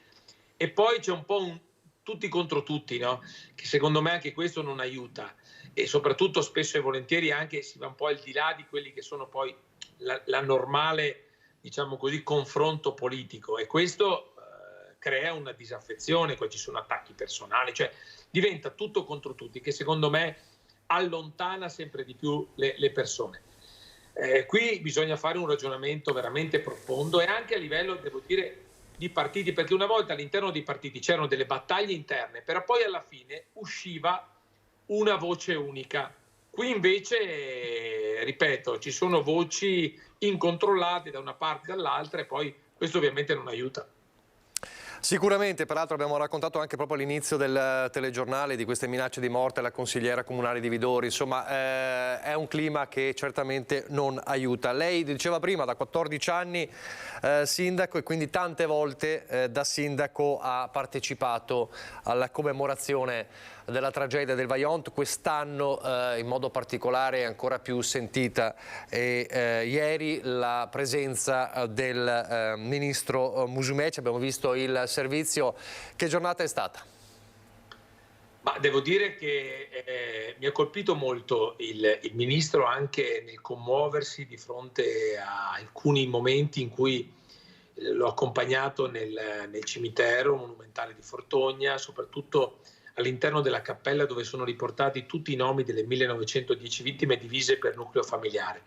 E poi c'è un po' tutti contro tutti, no? Che secondo me anche questo non aiuta, e soprattutto spesso e volentieri anche si va un po' al di là di quelli che sono poi la normale, diciamo così, confronto politico, e questo crea una disaffezione, poi ci sono attacchi personali, cioè diventa tutto contro tutti, che secondo me allontana sempre di più le persone. Qui bisogna fare un ragionamento veramente profondo, e anche a livello, devo dire, di partiti, perché una volta all'interno dei partiti c'erano delle battaglie interne, però poi alla fine usciva una voce unica. Qui invece, ripeto, ci sono voci incontrollate da una parte e dall'altra, e poi questo ovviamente non aiuta. Sicuramente, peraltro abbiamo raccontato anche proprio all'inizio del telegiornale di queste minacce di morte alla consigliera comunale di Vidori, insomma è un clima che certamente non aiuta. Lei diceva prima, da 14 anni sindaco, e quindi tante volte da sindaco ha partecipato alla commemorazione della tragedia del Vajont, quest'anno in modo particolare è ancora più sentita, e ieri la presenza del ministro Musumeci, abbiamo visto il servizio. Che giornata è stata? Ma devo dire che mi ha colpito molto il ministro anche nel commuoversi di fronte a alcuni momenti in cui l'ho accompagnato nel cimitero monumentale di Fortogna, soprattutto all'interno della cappella dove sono riportati tutti i nomi delle 1910 vittime divise per nucleo familiare,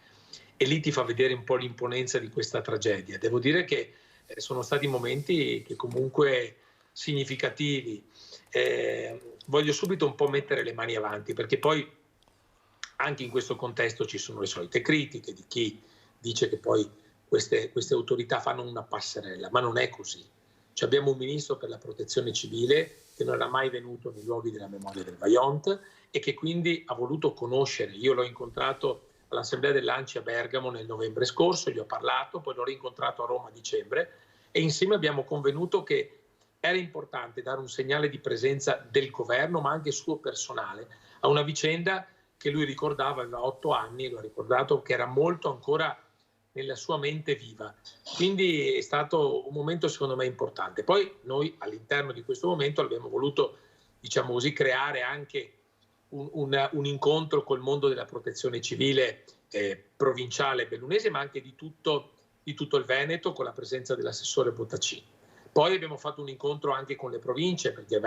e lì ti fa vedere un po' l'imponenza di questa tragedia. Devo dire che sono stati momenti che comunque significativi. Voglio subito un po' mettere le mani avanti, perché poi anche in questo contesto ci sono le solite critiche di chi dice che poi queste autorità fanno una passerella, ma non è così. Cioè, abbiamo un ministro per la protezione civile che non era mai venuto nei luoghi della memoria del Vajont, e che quindi ha voluto conoscere. Io l'ho incontrato all'assemblea dell'ANCI a Bergamo nel novembre scorso, gli ho parlato, poi l'ho rincontrato a Roma a dicembre, e insieme abbiamo convenuto che era importante dare un segnale di presenza del governo, ma anche suo personale, a una vicenda che lui ricordava, aveva 8 anni, e lo ha ricordato, che era molto ancora nella sua mente viva. Quindi è stato un momento secondo me importante. Poi noi all'interno di questo momento abbiamo voluto, diciamo così, creare anche un incontro col mondo della protezione civile provinciale bellunese, ma anche di tutto il Veneto, con la presenza dell'assessore Bottacini. Poi abbiamo fatto un incontro anche con le province, perché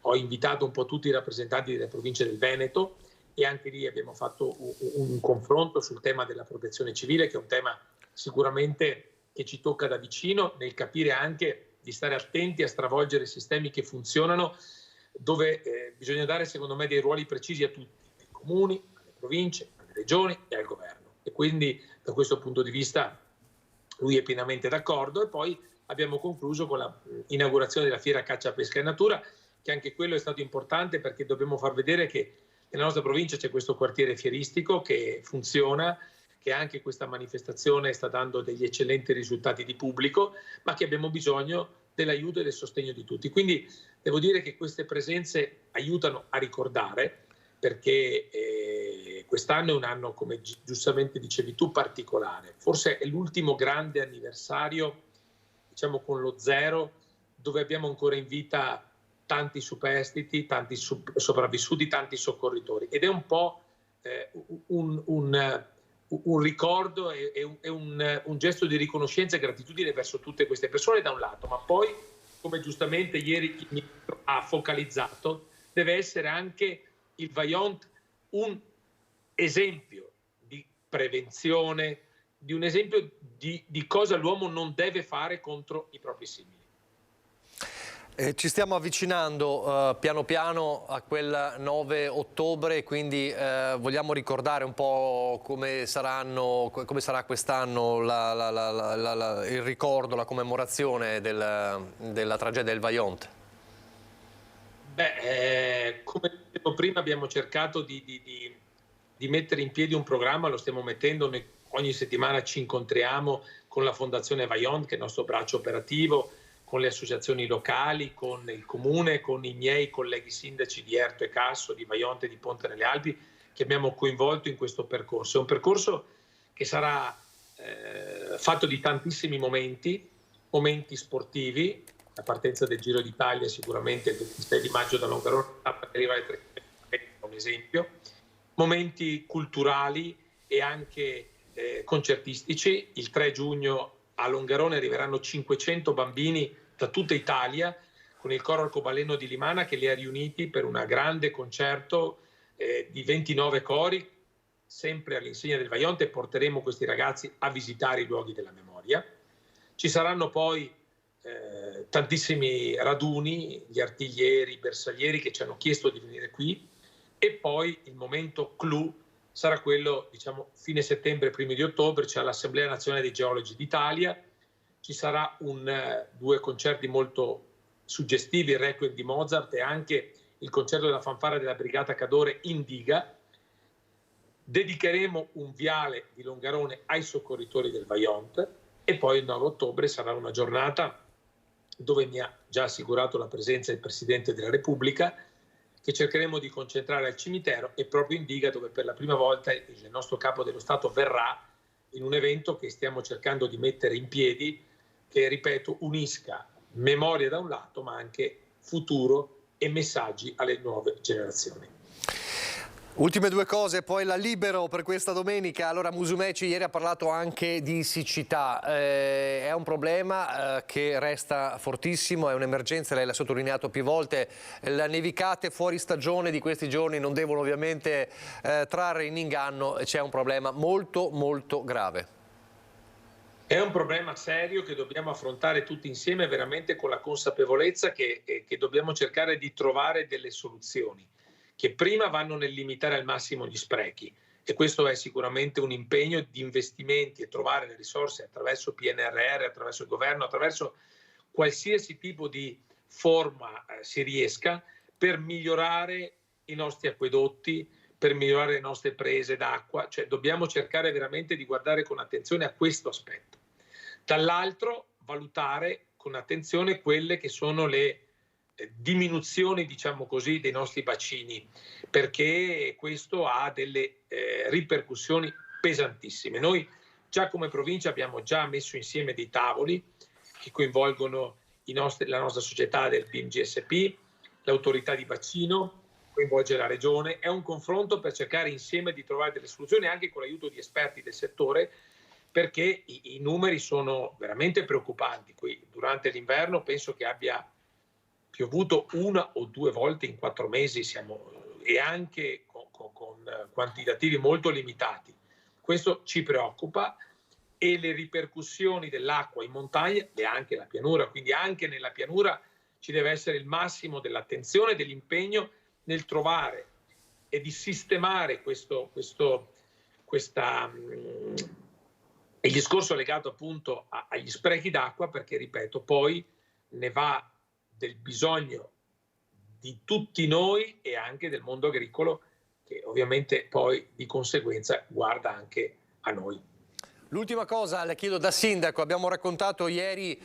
ho invitato un po' tutti i rappresentanti delle province del Veneto, e anche lì abbiamo fatto un confronto sul tema della protezione civile, che è un tema sicuramente che ci tocca da vicino, nel capire anche di stare attenti a stravolgere sistemi che funzionano, dove bisogna dare secondo me dei ruoli precisi a tutti, ai comuni, alle province, alle regioni e al governo. E quindi da questo punto di vista lui è pienamente d'accordo. E poi abbiamo concluso con l'inaugurazione della Fiera Caccia, Pesca e Natura, che anche quello è stato importante, perché dobbiamo far vedere che nella nostra provincia c'è questo quartiere fieristico che funziona, che anche questa manifestazione sta dando degli eccellenti risultati di pubblico, ma che abbiamo bisogno dell'aiuto e del sostegno di tutti. Quindi devo dire che queste presenze aiutano a ricordare, perché quest'anno è un anno, come giustamente dicevi tu, particolare. Forse è l'ultimo grande anniversario, diciamo con lo zero, dove abbiamo ancora in vita tanti superstiti, tanti sopravvissuti, tanti soccorritori, ed è un po' un ricordo e un gesto di riconoscenza e gratitudine verso tutte queste persone da un lato, ma poi, come giustamente ieri il ministro ha focalizzato, deve essere anche il Vajont un esempio di prevenzione, di un esempio di cosa l'uomo non deve fare contro i propri simili. Ci stiamo avvicinando piano piano a quel 9 ottobre, quindi vogliamo ricordare un po' come sarà quest'anno il ricordo, la commemorazione della tragedia del Vajont. Come dicevo prima, abbiamo cercato di mettere in piedi un programma, lo stiamo mettendo, noi ogni settimana ci incontriamo con la Fondazione Vajont, che è il nostro braccio operativo, con le associazioni locali, con il comune, con i miei colleghi sindaci di Erto e Casso, di Vajont e di Ponte nelle Alpi, che abbiamo coinvolto in questo percorso. È un percorso che sarà fatto di tantissimi momenti sportivi, la partenza del Giro d'Italia sicuramente il 26 di maggio da Longarone per arrivare ai 3 km, un esempio, momenti culturali e anche concertistici. Il 3 giugno a Longarone arriveranno 500 bambini da tutta Italia con il coro arcobaleno di Limana che li ha riuniti per un grande concerto di 29 cori, sempre all'insegna del Vajont, e porteremo questi ragazzi a visitare i luoghi della memoria. Ci saranno poi tantissimi raduni, gli artiglieri, i bersaglieri che ci hanno chiesto di venire qui, e poi il momento clou sarà quello, diciamo, fine settembre, primi di ottobre, c'è l'Assemblea Nazionale dei Geologi d'Italia, ci sarà due concerti molto suggestivi, il Requiem di Mozart e anche il concerto della fanfara della Brigata Cadore in diga. Dedicheremo un viale di Longarone ai soccorritori del Vajont e poi il 9 ottobre sarà una giornata dove mi ha già assicurato la presenza il Presidente della Repubblica, che cercheremo di concentrare al cimitero e proprio in diga, dove per la prima volta il nostro Capo dello Stato verrà in un evento che stiamo cercando di mettere in piedi, che, ripeto, unisca memoria da un lato, ma anche futuro e messaggi alle nuove generazioni. Ultime due cose, poi la libero per questa domenica. Allora, Musumeci ieri ha parlato anche di siccità, è un problema che resta fortissimo, è un'emergenza, lei l'ha sottolineato più volte, le nevicate fuori stagione di questi giorni non devono ovviamente trarre in inganno, c'è un problema molto molto grave. È un problema serio che dobbiamo affrontare tutti insieme, veramente con la consapevolezza che dobbiamo cercare di trovare delle soluzioni che prima vanno nel limitare al massimo gli sprechi, e questo è sicuramente un impegno di investimenti e trovare le risorse attraverso PNRR, attraverso il governo, attraverso qualsiasi tipo di forma si riesca, per migliorare i nostri acquedotti, per migliorare le nostre prese d'acqua. Cioè dobbiamo cercare veramente di guardare con attenzione a questo aspetto. Dall'altro valutare con attenzione quelle che sono le diminuzioni, diciamo così, dei nostri bacini, perché questo ha delle ripercussioni pesantissime. Noi già come provincia abbiamo già messo insieme dei tavoli che coinvolgono la nostra società del BIMGSP, l'autorità di bacino, coinvolge la regione. È un confronto per cercare insieme di trovare delle soluzioni anche con l'aiuto di esperti del settore, perché i numeri sono veramente preoccupanti. Qui durante l'inverno penso che abbia piovuto 1 o 2 volte in 4 mesi, e anche con quantitativi molto limitati. Questo ci preoccupa, e le ripercussioni dell'acqua in montagna e anche la pianura, quindi anche nella pianura ci deve essere il massimo dell'attenzione e dell'impegno nel trovare e di sistemare il discorso legato appunto agli sprechi d'acqua, perché, ripeto, poi ne va del bisogno di tutti noi e anche del mondo agricolo, che ovviamente poi di conseguenza guarda anche a noi. L'ultima cosa le chiedo da sindaco, abbiamo raccontato ieri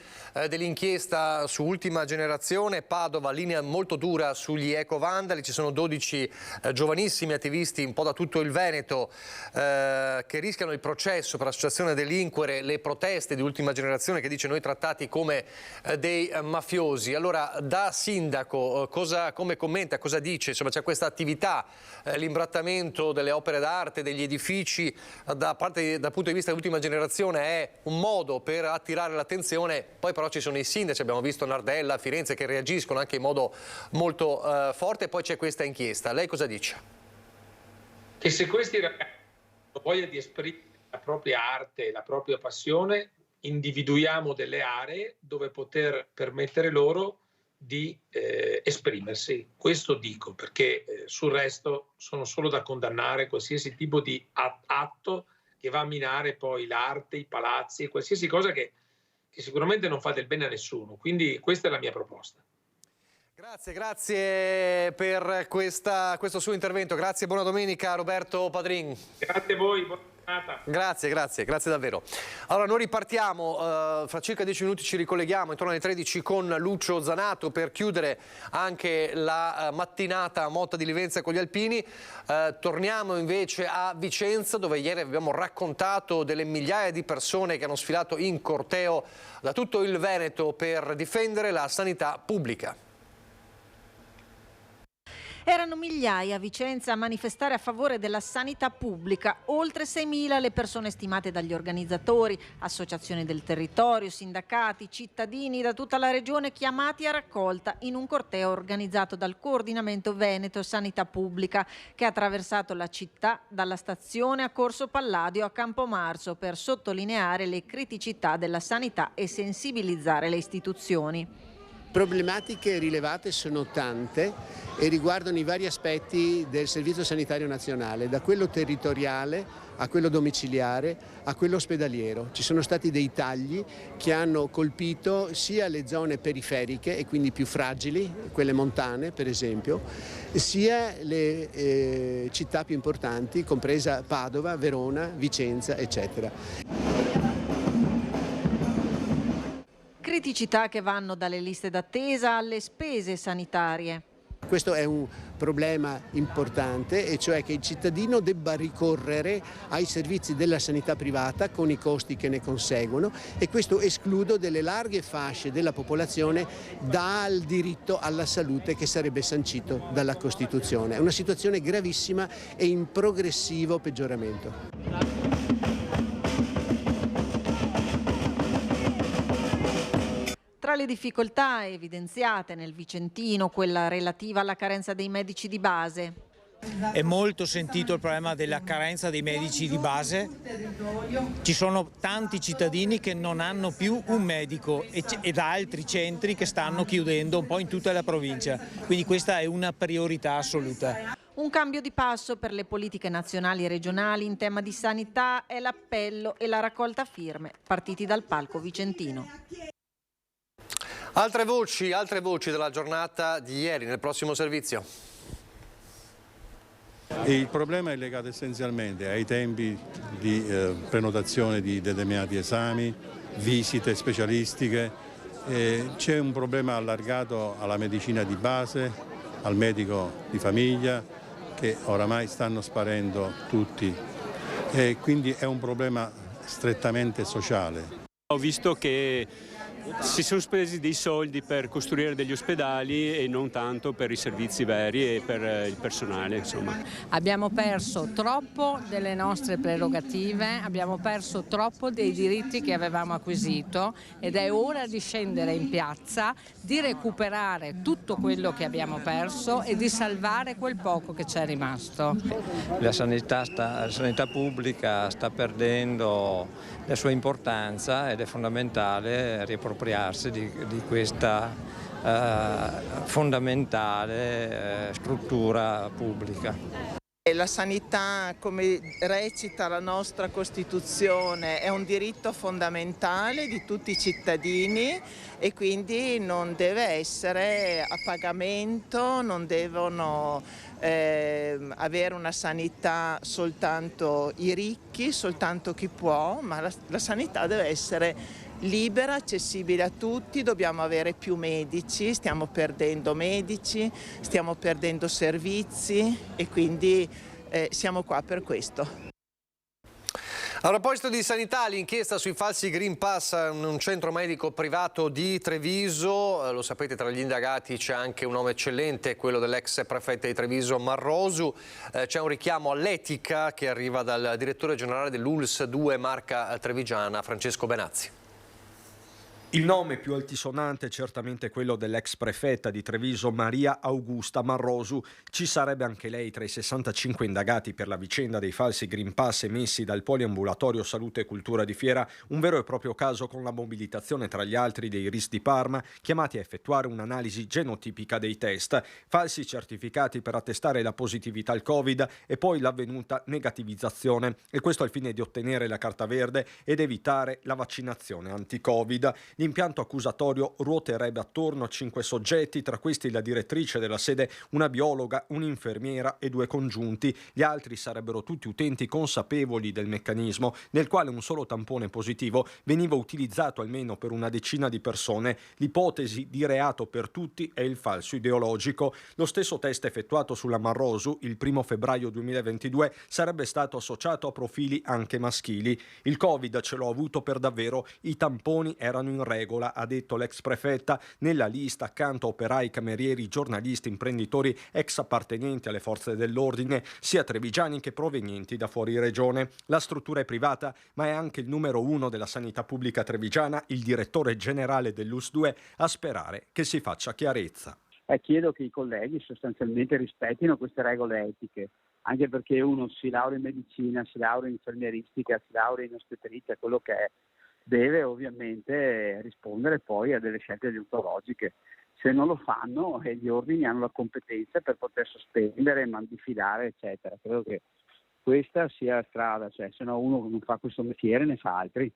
dell'inchiesta su Ultima Generazione, Padova, linea molto dura sugli ecovandali, ci sono 12 giovanissimi attivisti un po' da tutto il Veneto che rischiano il processo per associazione a delinquere, le proteste di Ultima Generazione che dice noi trattati come dei mafiosi. Allora da sindaco come commenta, cosa dice? Insomma c'è questa attività, l'imbrattamento delle opere d'arte, degli edifici dal punto di vista dell'Ultima Generazione è un modo per attirare l'attenzione, poi però ci sono i sindaci, abbiamo visto Nardella, Firenze, che reagiscono anche in modo molto forte, poi c'è questa inchiesta. Lei cosa dice? Che se questi ragazzi hanno voglia di esprimere la propria arte, la propria passione, individuiamo delle aree dove poter permettere loro di esprimersi. Questo dico, perché sul resto sono solo da condannare qualsiasi tipo di atto che va a minare poi l'arte, i palazzi, qualsiasi cosa che sicuramente non fa del bene a nessuno. Quindi questa è la mia proposta. Grazie per questo suo intervento. Grazie, buona domenica Roberto Padrin. Grazie a voi, buona giornata. Grazie davvero. Allora noi ripartiamo, fra circa 10 minuti ci ricolleghiamo intorno alle 13 con Lucio Zanato per chiudere anche la mattinata a Motta di Livenza con gli alpini. Torniamo invece a Vicenza, dove ieri abbiamo raccontato delle migliaia di persone che hanno sfilato in corteo da tutto il Veneto per difendere la sanità pubblica. Erano migliaia a Vicenza a manifestare a favore della sanità pubblica, oltre 6.000 le persone stimate dagli organizzatori, associazioni del territorio, sindacati, cittadini da tutta la regione chiamati a raccolta in un corteo organizzato dal Coordinamento Veneto Sanità Pubblica che ha attraversato la città dalla stazione a Corso Palladio a Campomarzo per sottolineare le criticità della sanità e sensibilizzare le istituzioni. Problematiche rilevate sono tante e riguardano i vari aspetti del Servizio Sanitario Nazionale, da quello territoriale a quello domiciliare a quello ospedaliero. Ci sono stati dei tagli che hanno colpito sia le zone periferiche e quindi più fragili, quelle montane per esempio, sia le città più importanti, compresa Padova, Verona, Vicenza, eccetera. Criticità che vanno dalle liste d'attesa alle spese sanitarie. Questo è un problema importante, e cioè che il cittadino debba ricorrere ai servizi della sanità privata con i costi che ne conseguono, e questo esclude delle larghe fasce della popolazione dal diritto alla salute che sarebbe sancito dalla Costituzione. È una situazione gravissima e in progressivo peggioramento. Tra le difficoltà evidenziate nel Vicentino, quella relativa alla carenza dei medici di base. È molto sentito il problema della carenza dei medici di base. Ci sono tanti cittadini che non hanno più un medico e da altri centri che stanno chiudendo un po' in tutta la provincia. Quindi questa è una priorità assoluta. Un cambio di passo per le politiche nazionali e regionali in tema di sanità è l'appello e la raccolta firme partiti dal palco vicentino. Altre voci della giornata di ieri nel prossimo servizio. Il problema è legato essenzialmente ai tempi di prenotazione di determinati esami, visite specialistiche. C'è un problema allargato alla medicina di base, al medico di famiglia, che oramai stanno sparendo tutti, e quindi è un problema strettamente sociale. Ho visto che si sono spesi dei soldi per costruire degli ospedali e non tanto per i servizi veri e per il personale, insomma. Abbiamo perso troppo delle nostre prerogative, abbiamo perso troppo dei diritti che avevamo acquisito, ed è ora di scendere in piazza, di recuperare tutto quello che abbiamo perso e di salvare quel poco che c'è rimasto. La sanità pubblica sta perdendo la sua importanza ed è fondamentale riappropriarsi di questa fondamentale struttura pubblica. La sanità, come recita la nostra Costituzione, è un diritto fondamentale di tutti i cittadini e quindi non deve essere a pagamento, non devono avere una sanità soltanto i ricchi, soltanto chi può, ma la sanità deve essere libera, accessibile a tutti. Dobbiamo avere più medici, stiamo perdendo medici, stiamo perdendo servizi e quindi siamo qua per questo. A proposito di sanità, l'inchiesta sui falsi Green Pass in un centro medico privato di Treviso, lo sapete, tra gli indagati c'è anche un uomo eccellente, quello dell'ex prefetto di Treviso Marrosu. C'è un richiamo all'etica che arriva dal direttore generale dell'ULSS 2 Marca Trevigiana, Francesco Benazzi. Il nome più altisonante è certamente quello dell'ex prefetta di Treviso Maria Augusta Marrosu. Ci sarebbe anche lei tra i 65 indagati per la vicenda dei falsi Green Pass emessi dal Poliambulatorio Salute e Cultura di Fiera, un vero e proprio caso con la mobilitazione tra gli altri dei RIS di Parma, chiamati a effettuare un'analisi genotipica dei test, falsi certificati per attestare la positività al Covid e poi l'avvenuta negativizzazione, e questo al fine di ottenere la carta verde ed evitare la vaccinazione anti-Covid. L'impianto accusatorio ruoterebbe attorno a 5 soggetti, tra questi la direttrice della sede, una biologa, un'infermiera e 2 congiunti. Gli altri sarebbero tutti utenti consapevoli del meccanismo, nel quale un solo tampone positivo veniva utilizzato almeno per una decina di persone. L'ipotesi di reato per tutti è il falso ideologico. Lo stesso test effettuato sulla Marrosu il 1 febbraio 2022 sarebbe stato associato a profili anche maschili. Il Covid ce l'ho avuto per davvero, i tamponi erano in regola, ha detto l'ex prefetta. Nella lista, accanto a operai, camerieri, giornalisti, imprenditori, ex appartenenti alle forze dell'ordine, sia trevigiani che provenienti da fuori regione. La struttura è privata, ma è anche il numero 1 della sanità pubblica trevigiana, il direttore generale dell'US 2, a sperare che si faccia chiarezza. Chiedo che i colleghi sostanzialmente rispettino queste regole etiche, anche perché uno si laurea in medicina, si laurea in infermieristica, si laurea in ospedalità, quello che è, deve ovviamente rispondere poi a delle scelte deontologiche. Se non lo fanno, gli ordini hanno la competenza per poter sospendere, diffidare, eccetera. Credo che questa sia la strada, cioè se no uno non fa questo mestiere ne fa altri.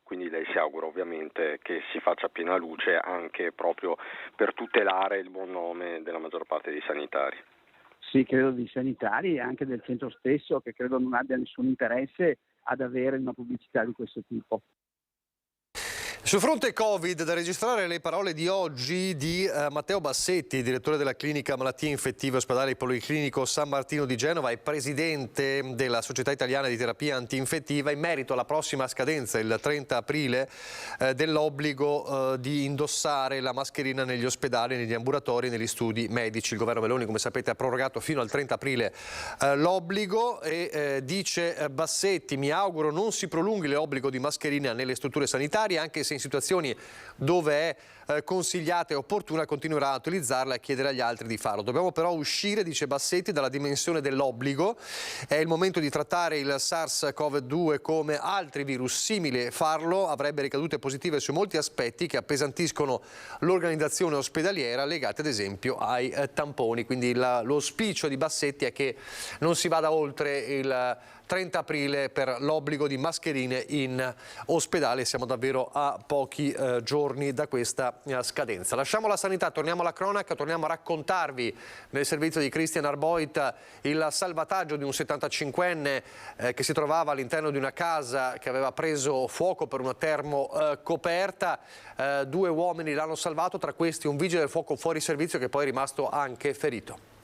Quindi lei si augura ovviamente che si faccia piena luce anche proprio per tutelare il buon nome della maggior parte dei sanitari. Sì, credo di sanitari e anche del centro stesso, che credo non abbia nessun interesse ad avere una pubblicità di questo tipo. Sul fronte Covid, da registrare le parole di oggi di Matteo Bassetti, direttore della clinica malattie infettive ospedale Policlinico San Martino di Genova e presidente della Società Italiana di Terapia Antinfettiva, in merito alla prossima scadenza, il 30 aprile, dell'obbligo di indossare la mascherina negli ospedali, negli ambulatori e negli studi medici. Il governo Meloni, come sapete, ha prorogato fino al 30 aprile l'obbligo e dice Bassetti: mi auguro non si prolunghi l'obbligo di mascherina nelle strutture sanitarie, anche se in situazioni dove è consigliata e opportuna continuerà a utilizzarla e chiedere agli altri di farlo. Dobbiamo però uscire, dice Bassetti, dalla dimensione dell'obbligo. È il momento di trattare il SARS-CoV-2 come altri virus simili. Farlo avrebbe ricadute positive su molti aspetti che appesantiscono l'organizzazione ospedaliera, legate ad esempio ai tamponi. Quindi l'auspicio di Bassetti è che non si vada oltre il 30 aprile per l'obbligo di mascherine in ospedale. Siamo davvero a pochi giorni da questa scadenza. Lasciamo la sanità, torniamo alla cronaca, torniamo a raccontarvi nel servizio di Christian Arboit il salvataggio di un 75enne che si trovava all'interno di una casa che aveva preso fuoco per una termocoperta. 2 uomini l'hanno salvato, tra questi un vigile del fuoco fuori servizio che poi è rimasto anche ferito.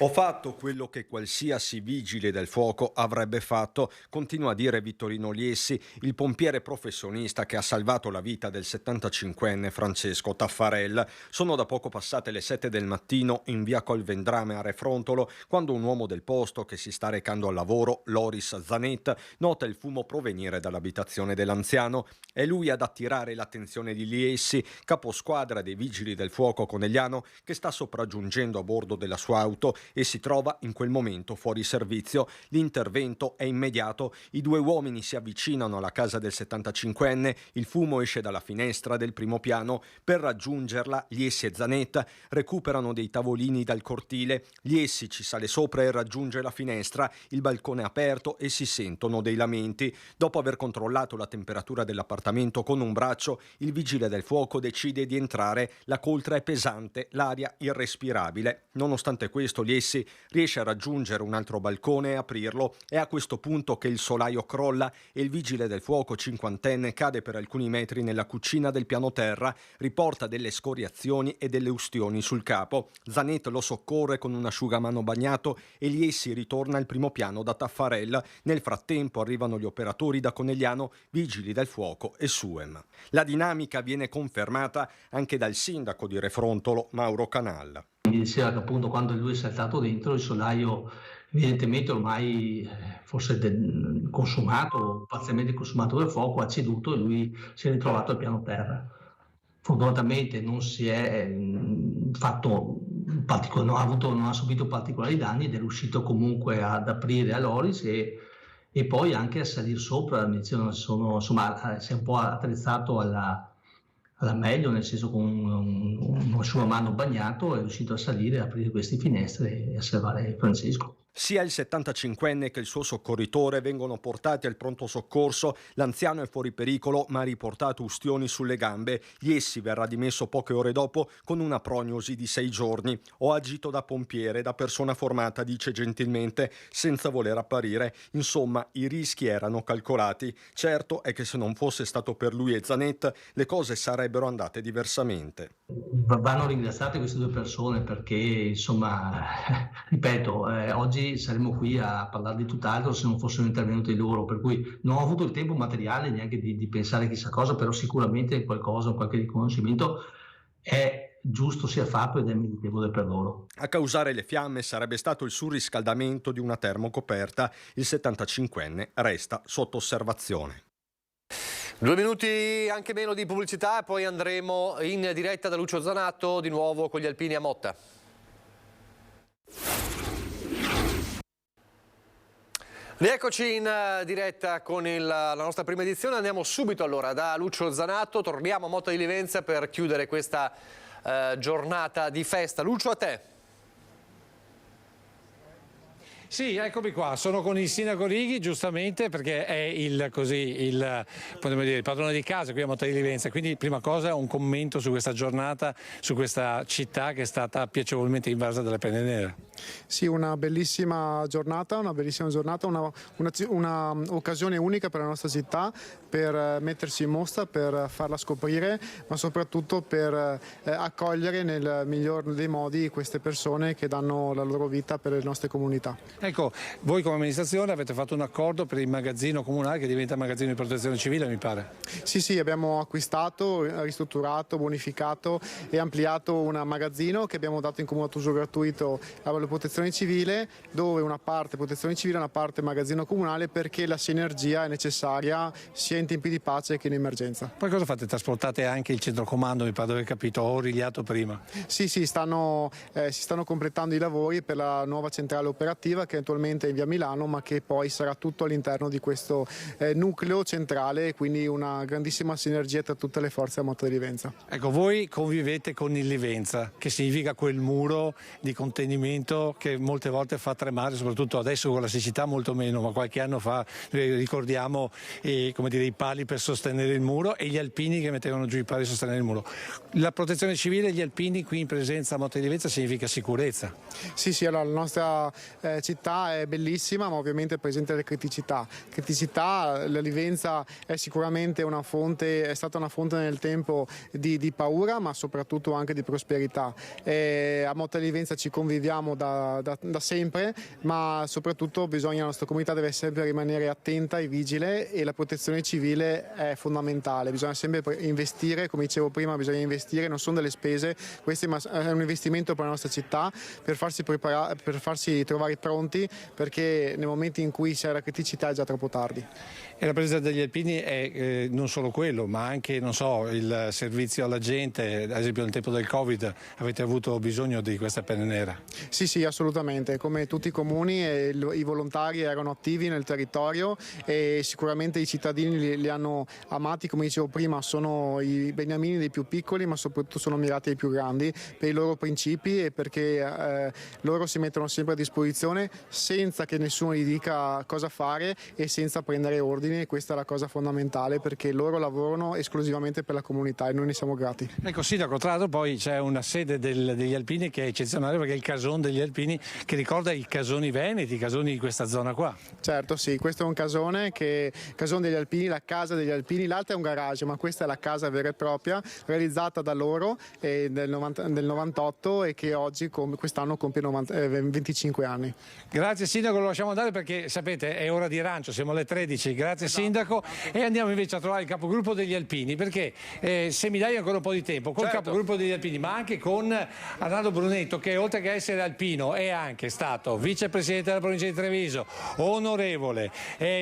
Ho fatto quello che qualsiasi vigile del fuoco avrebbe fatto, continua a dire Vittorino Liessi, il pompiere professionista che ha salvato la vita del 75enne Francesco Taffarel. Sono da poco passate le 7 del mattino in via Colvendrame a Refrontolo, quando un uomo del posto che si sta recando al lavoro, Loris Zanet, nota il fumo provenire dall'abitazione dell'anziano. È lui ad attirare l'attenzione di Liessi, caposquadra dei vigili del fuoco conegliano, che sta sopraggiungendo a bordo della sua auto e si trova in quel momento fuori servizio. L'intervento è immediato, i 2 uomini si avvicinano alla casa del 75enne, il fumo esce dalla finestra del primo piano. Per raggiungerla, Liessi e Zanet recuperano dei tavolini dal cortile. Liessi ci sale sopra e raggiunge la finestra, il balcone è aperto e si sentono dei lamenti. Dopo aver controllato la temperatura dell'appartamento con un braccio, il vigile del fuoco decide di entrare. La coltre è pesante, l'aria irrespirabile. Nonostante questo, Liessi riesce a raggiungere un altro balcone e aprirlo. È a questo punto che il solaio crolla e il vigile del fuoco 50enne cade per alcuni metri nella cucina del piano terra, riporta delle scoriazioni e delle ustioni sul capo. Zanet lo soccorre con un asciugamano bagnato e Liessi ritorna al primo piano da Taffarel. Nel frattempo arrivano gli operatori da Conegliano, vigili del fuoco e SUEM. La dinamica viene confermata anche dal sindaco di Refrontolo, Mauro Canal. Mi diceva che appunto quando lui è saltato dentro il solaio evidentemente ormai forse consumato, parzialmente consumato dal fuoco, ha ceduto e lui si è ritrovato al piano terra. Fortunatamente non si è fatto non ha subito particolari danni ed è riuscito comunque ad aprire all'Oris e poi anche a salire sopra. Insomma, si è un po' attrezzato alla meglio, nel senso con un asciugamano bagnato è riuscito a salire, a aprire queste finestre e a salvare Francesco. Sia il 75enne che il suo soccorritore vengono portati al pronto soccorso. L'anziano è fuori pericolo ma ha riportato ustioni sulle gambe. Iessi verrà dimesso poche ore dopo con una prognosi di 6 giorni. Ho agito da pompiere, da persona formata, dice gentilmente, senza voler apparire. Insomma, i rischi erano calcolati. Certo è che se non fosse stato per lui e Zanet, le cose sarebbero andate diversamente. Vanno ringraziate queste due persone perché, insomma, ripeto, oggi saremmo qui a parlare di tutt'altro se non fossero intervenuti loro, per cui non ho avuto il tempo materiale neanche di pensare chissà cosa, però sicuramente qualcosa, qualche riconoscimento è giusto sia fatto ed è meritevole per loro. A causare le fiamme sarebbe stato il surriscaldamento di una termocoperta. Il 75enne resta sotto osservazione. 2 minuti anche meno di pubblicità e poi andremo in diretta da Lucio Zanato di nuovo con gli alpini a Motta. Rieccoci in diretta con la nostra prima edizione. Andiamo subito allora da Lucio Zanato, torniamo a Motta di Livenza per chiudere questa giornata di festa. Lucio, a te. Sì, eccomi qua, sono con il sindaco Righi giustamente perché è il padrone di casa qui a Motta di Livenza, quindi prima cosa un commento su questa giornata, su questa città che è stata piacevolmente invasa dalle penne nere. Sì, una bellissima giornata, una occasione unica per la nostra città, per mettersi in mostra, per farla scoprire, ma soprattutto per accogliere nel miglior dei modi queste persone che danno la loro vita per le nostre comunità. Ecco, voi come amministrazione avete fatto un accordo per il magazzino comunale che diventa magazzino di protezione civile, mi pare. Sì, abbiamo acquistato, ristrutturato, bonificato e ampliato un magazzino che abbiamo dato in comune uso gratuito alla protezione civile, dove una parte protezione civile e una parte magazzino comunale, perché la sinergia è necessaria sia in tempi di pace che in emergenza. Poi cosa fate? Trasportate anche il centro comando, mi pare di aver capito, ho origliato prima. Sì, si stanno completando i lavori per la nuova centrale operativa che attualmente è in via Milano, ma che poi sarà tutto all'interno di questo nucleo centrale, quindi una grandissima sinergia tra tutte le forze a Motta di Livenza. Ecco, voi convivete con il Livenza, che significa quel muro di contenimento che molte volte fa tremare, soprattutto adesso con la siccità molto meno, ma qualche anno fa ricordiamo i pali per sostenere il muro e gli alpini che mettevano giù i pali per sostenere il muro. La protezione civile e gli alpini qui in presenza a Motta di Livenza significa sicurezza. Sì, allora la nostra città è bellissima, ma ovviamente presenta delle criticità. La Livenza è sicuramente è stata una fonte nel tempo di paura, ma soprattutto anche di prosperità. A Motta di Livenza ci conviviamo da sempre, ma soprattutto la nostra comunità deve sempre rimanere attenta e vigile, e la protezione civile è fondamentale. Bisogna sempre investire, come dicevo prima, bisogna investire, non sono delle spese, questo è un investimento per la nostra città, per farsi trovare pronti, perché nel momento in cui c'è la criticità è già troppo tardi. E la presenza degli alpini è non solo quello, ma anche il servizio alla gente. Ad esempio nel tempo del Covid avete avuto bisogno di questa penne nera? Sì, assolutamente, come tutti i comuni i volontari erano attivi nel territorio e sicuramente i cittadini li hanno amati. Come dicevo prima, sono i beniamini dei più piccoli, ma soprattutto sono mirati ai più grandi per i loro principi e perché loro si mettono sempre a disposizione senza che nessuno gli dica cosa fare e senza prendere ordini, e questa è la cosa fondamentale, perché loro lavorano esclusivamente per la comunità e noi ne siamo grati. Ecco, sindaco, tra l'altro poi c'è una sede degli alpini che è eccezionale, perché è il cason degli alpini che ricorda i casoni veneti, i casoni di questa zona qua. Certo, sì, questo è un casone degli alpini, la casa degli alpini, l'altra è un garage, ma questa è la casa vera e propria, realizzata da loro nel 98 e che oggi quest'anno compie 25 anni. Grazie Sindaco, lo lasciamo andare perché sapete è ora di rancio, siamo alle 13, grazie Sindaco, e andiamo invece a trovare il capogruppo degli alpini, perché se mi dai ancora un po' di tempo, col capogruppo degli alpini, ma anche con Arnaldo Brunetto, che oltre che essere alpino è anche stato vicepresidente della provincia di Treviso, onorevole,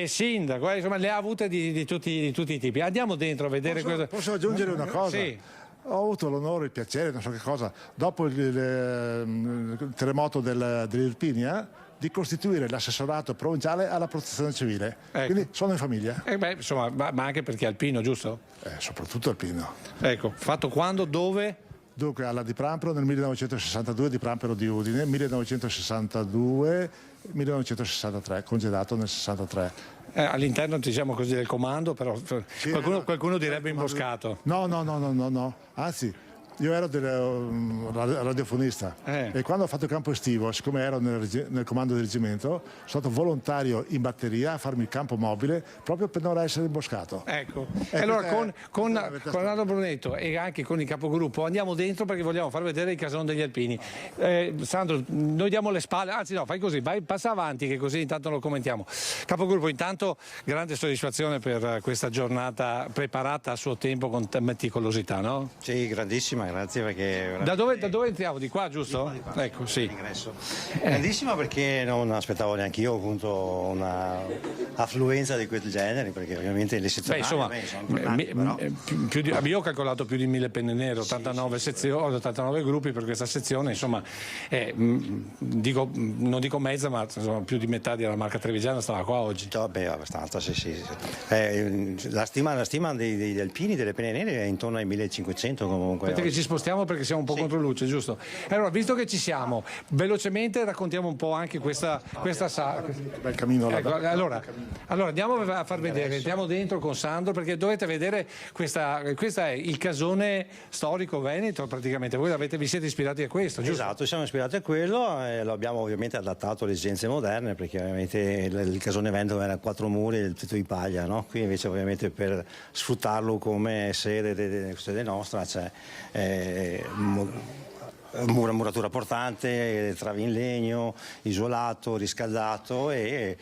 sindaco, insomma le ha avute di tutti i tipi. Andiamo dentro a vedere questo. Posso aggiungere una cosa? Sì. Ho avuto l'onore, il piacere, non so che cosa, dopo il terremoto dell'Irpinia, di costituire l'assessorato provinciale alla protezione civile. Ecco. Quindi sono in famiglia. Insomma, ma anche perché è alpino, giusto? Soprattutto alpino. Ecco, fatto quando, dove? Dunque alla Di Prampero nel 1962, Di Prampero di Udine, 1962-1963, congedato nel 63. All'interno diciamo così del comando, però sì, qualcuno direbbe imboscato. No, anzi io ero radiofonista e quando ho fatto il campo estivo, siccome ero nel comando del reggimento, sono stato volontario in batteria a farmi il campo mobile proprio per non essere imboscato. Ecco. Allora con Arnaldo Brunetto e anche con il capogruppo andiamo dentro perché vogliamo far vedere il casone degli alpini. Sandro, noi diamo le spalle, anzi no, fai così, passa avanti che così intanto lo commentiamo. Capogruppo, intanto grande soddisfazione per questa giornata preparata a suo tempo con meticolosità, no? Sì, grandissima. Grazie perché... Da dove entriamo? Di qua, giusto? Di qua. Ecco, sì. Grandissima perché non aspettavo neanche io appunto una affluenza di quel genere, perché ovviamente le sezioni io ho calcolato più di 1000 penne nere, 89 sezioni, 89 gruppi per questa sezione, insomma non dico mezza, ma insomma, più di metà della marca trevigiana stava qua oggi. Beh, abbastanza, sì. La stima degli alpini delle penne nere è intorno ai 1500 comunque. Aspetta che ci spostiamo perché siamo un po' contro luce, giusto? Allora, visto che ci siamo, velocemente raccontiamo un po' anche questa sala. Bel cammino là. Ecco, allora andiamo a far vedere, andiamo dentro con Sandro perché dovete vedere questo è il casone storico veneto praticamente. Voi vi siete ispirati a questo, giusto? Esatto, siamo ispirati a quello e lo abbiamo ovviamente adattato alle esigenze moderne, perché ovviamente il casone veneto era 4 muri e il tetto di paglia, no? Qui invece ovviamente per sfruttarlo come sede nostra c'è muratura portante, travi in legno, isolato, riscaldato e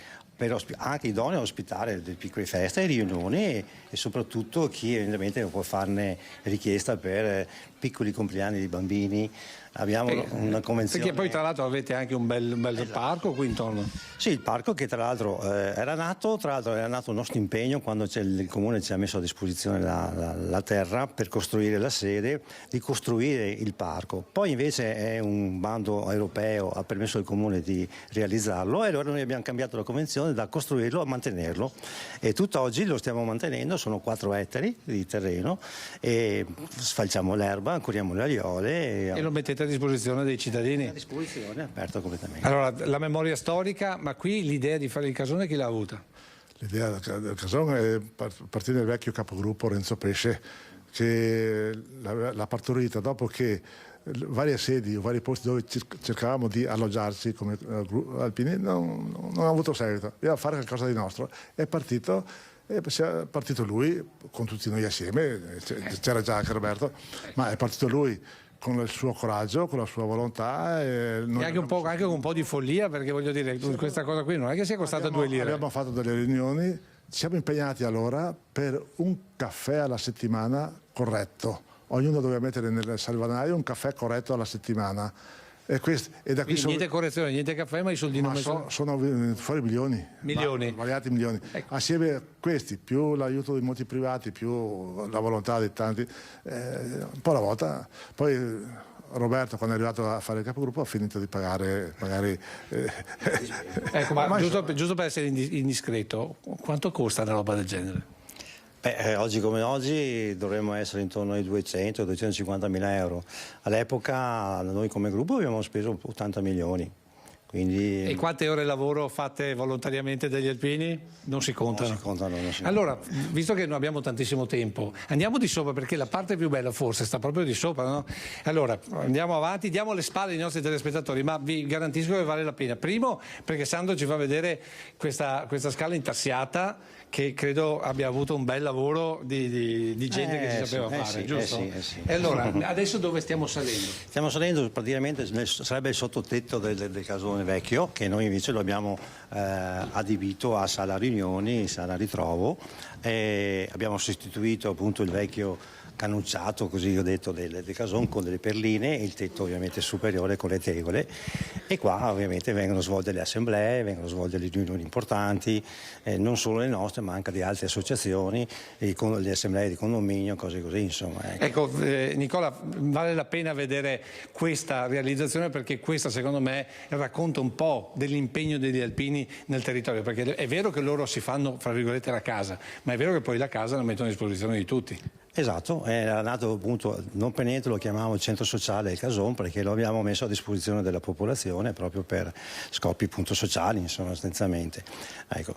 anche idoneo a ospitare delle piccole feste e riunioni e soprattutto chi evidentemente può farne richiesta per piccoli compleanni di bambini. Abbiamo una convenzione. Perché poi tra l'altro avete anche un bel parco qui intorno. Sì, il parco che tra l'altro era nato il nostro impegno quando il comune ci ha messo a disposizione la terra per costruire la sede, di costruire il parco. Poi invece è un bando europeo, ha permesso al comune di realizzarlo e allora noi abbiamo cambiato la convenzione da costruirlo a mantenerlo e tutt'oggi lo stiamo mantenendo, sono 4 ettari di terreno e sfalciamo l'erba, curiamo le aiuole. E lo mettete a disposizione dei cittadini? A disposizione, aperto completamente. Allora, la memoria storica, ma qui l'idea di fare il casone chi l'ha avuta? L'idea del casone è partire dal vecchio capogruppo Renzo Pesce, che l'ha partorita dopo che varie sedi o vari posti dove cercavamo di alloggiarci come alpini non ha avuto seguito. Doveva fare qualcosa di nostro. È partito lui con tutti noi assieme, c'era già anche Roberto, ma è partito lui con il suo coraggio, con la sua volontà. E anche con un po' di follia, perché voglio dire, questa cosa qui non è che sia costata 2 lire. Abbiamo fatto delle riunioni, ci siamo impegnati allora per un caffè alla settimana corretto. Ognuno doveva mettere nel salvanaio un caffè corretto alla settimana. E da qui niente correzione, niente caffè, ma i soldi non sono fuori milioni. Variati milioni. Ecco. Assieme a questi, più l'aiuto di molti privati, più la volontà di tanti, un po' alla volta. Poi Roberto, quando è arrivato a fare il capogruppo, ha finito di pagare magari. Ecco, ma giusto per essere indiscreto, quanto costa una roba del genere? Oggi come oggi dovremmo essere intorno ai 200-250 mila euro. All'epoca noi come gruppo abbiamo speso 80 milioni. Quindi, e quante ore lavoro fate volontariamente dagli alpini? Non si contano? Non si contano. Allora, visto che non abbiamo tantissimo tempo, andiamo di sopra, perché la parte più bella forse sta proprio di sopra, no? Allora, andiamo avanti, diamo le spalle ai nostri telespettatori, ma vi garantisco che vale la pena. Primo, perché Sandro ci fa vedere questa scala intarsiata, che credo abbia avuto un bel lavoro di gente che si sapeva fare, giusto? Sì. E allora, adesso dove stiamo salendo? Stiamo salendo praticamente, sarebbe il sottotetto del casone vecchio, che noi invece lo abbiamo adibito a sala riunioni, sala ritrovo, e abbiamo sostituito appunto il vecchio cannucciato, così ho detto, del cason con delle perline, il tetto ovviamente superiore con le tegole, e qua ovviamente vengono svolte le assemblee, vengono svolte le riunioni importanti, non solo le nostre ma anche di altre associazioni, le assemblee di condominio, cose così, insomma. Ecco, Nicola, vale la pena vedere questa realizzazione, perché questa secondo me racconta un po' dell'impegno degli alpini nel territorio, perché è vero che loro si fanno, fra virgolette, la casa, ma è vero che poi la casa la mettono a disposizione di tutti. Esatto, era nato appunto, non per niente lo chiamiamo il centro sociale del Cason, perché lo abbiamo messo a disposizione della popolazione proprio per scopi appunto sociali, insomma, sostanzialmente. Ecco.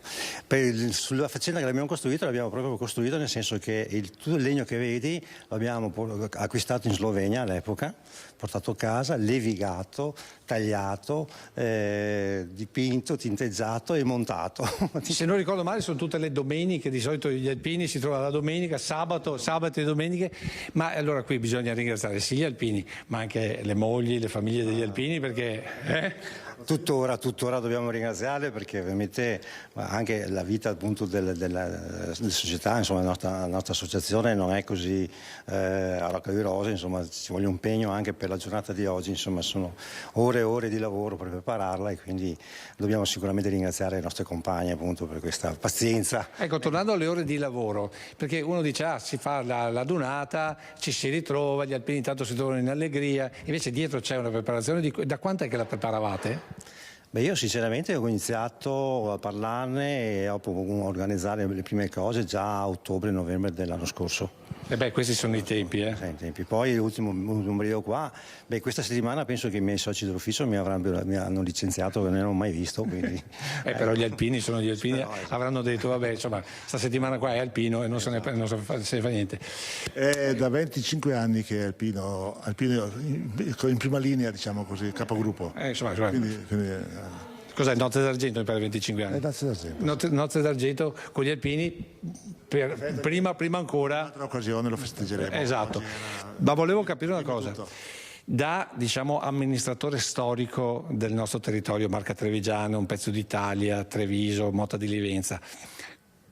Sulla faccenda che l'abbiamo costruito, l'abbiamo proprio costruito nel senso che tutto il legno che vedi l'abbiamo acquistato in Slovenia all'epoca, portato a casa, levigato, tagliato, dipinto, tinteggiato e montato. Se non ricordo male sono tutte le domeniche, di solito gli alpini si trovano la domenica, sabato e domeniche, ma allora qui bisogna ringraziare sì gli alpini, ma anche le mogli, le famiglie degli alpini, perché... Tuttora dobbiamo ringraziarle, perché ovviamente anche la vita appunto della società, insomma la nostra associazione non è così a rocca di rose, insomma ci vuole un impegno anche per la giornata di oggi, insomma sono ore e ore di lavoro per prepararla, e quindi dobbiamo sicuramente ringraziare le nostre compagne appunto per questa pazienza. Ecco, tornando alle ore di lavoro, perché uno dice si fa la donata, ci si ritrova, gli alpini intanto si trovano in allegria, invece dietro c'è una preparazione. Da quanto è che la preparavate? Beh, io sinceramente ho iniziato a parlarne e a organizzare le prime cose già a ottobre-novembre dell'anno scorso. Questi sono i tempi, i tempi. Poi l'ultimo periodo qua, questa settimana penso che i miei soci dell'ufficio mi hanno licenziato, che non ero mai visto. Quindi, però gli alpini sono gli alpini, avranno detto vabbè, insomma, sta settimana qua è alpino e non se ne fa niente. È da 25 anni che è alpino in prima linea, diciamo così, capogruppo. Cos'è? Nozze d'Argento per 25 anni? Nozze d'Argento con gli alpini, prima ancora. In un'altra occasione lo festeggeremo. Esatto. Ma volevo capire una cosa. Da amministratore storico del nostro territorio, Marca Trevigiano, un pezzo d'Italia, Treviso, Motta di Livenza,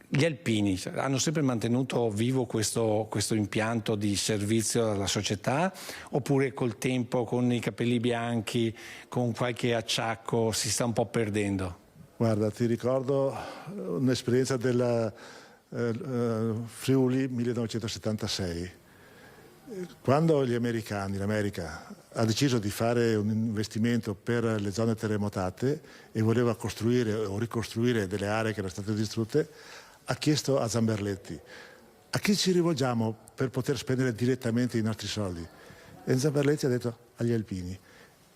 gli alpini hanno sempre mantenuto vivo questo impianto di servizio alla società, oppure col tempo, con i capelli bianchi, con qualche acciacco, si sta un po' perdendo? Guarda, ti ricordo un'esperienza del Friuli 1976, quando l'America ha deciso di fare un investimento per le zone terremotate e voleva costruire o ricostruire delle aree che erano state distrutte, ha chiesto a Zamberletti: a chi ci rivolgiamo per poter spendere direttamente i nostri soldi? E Zamberletti ha detto: agli alpini.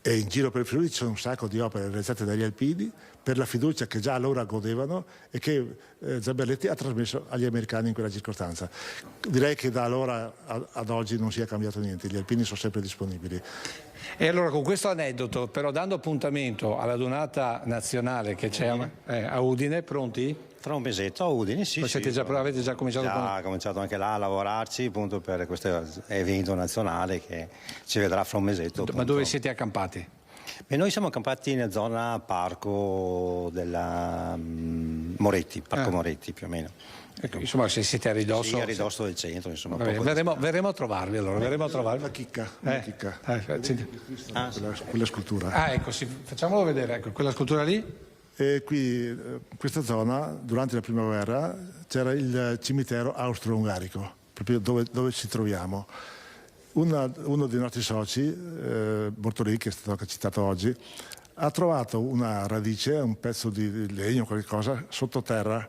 E in giro per il Friuli c'è un sacco di opere realizzate dagli alpini per la fiducia che già allora godevano e che Zamberletti ha trasmesso agli americani in quella circostanza. Direi che da allora ad oggi non sia cambiato niente, gli alpini sono sempre disponibili. E allora, con questo aneddoto, però, dando appuntamento alla donata nazionale che c'è a Udine, pronti? Tra un mesetto a Udine, sì. Avete già cominciato? Ha cominciato anche là a lavorarci appunto per questo evento nazionale che ci vedrà fra un mesetto. Ma dove siete accampati? Noi siamo accampati nella zona parco della Moretti, Parco Moretti più o meno. Ecco, insomma, se siete a ridosso... Sì, a ridosso del centro, insomma. Verremo a trovarvi allora, verremo a trovarvi. La chicca. Quella scultura. Ah, ecco, sì, facciamolo vedere, ecco, quella scultura lì. E qui, in questa zona, durante la prima guerra, c'era il cimitero austro-ungarico, proprio dove ci troviamo. Uno dei nostri soci, Bortolì, che è stato citato oggi, ha trovato una radice, un pezzo di legno, qualcosa, sottoterra,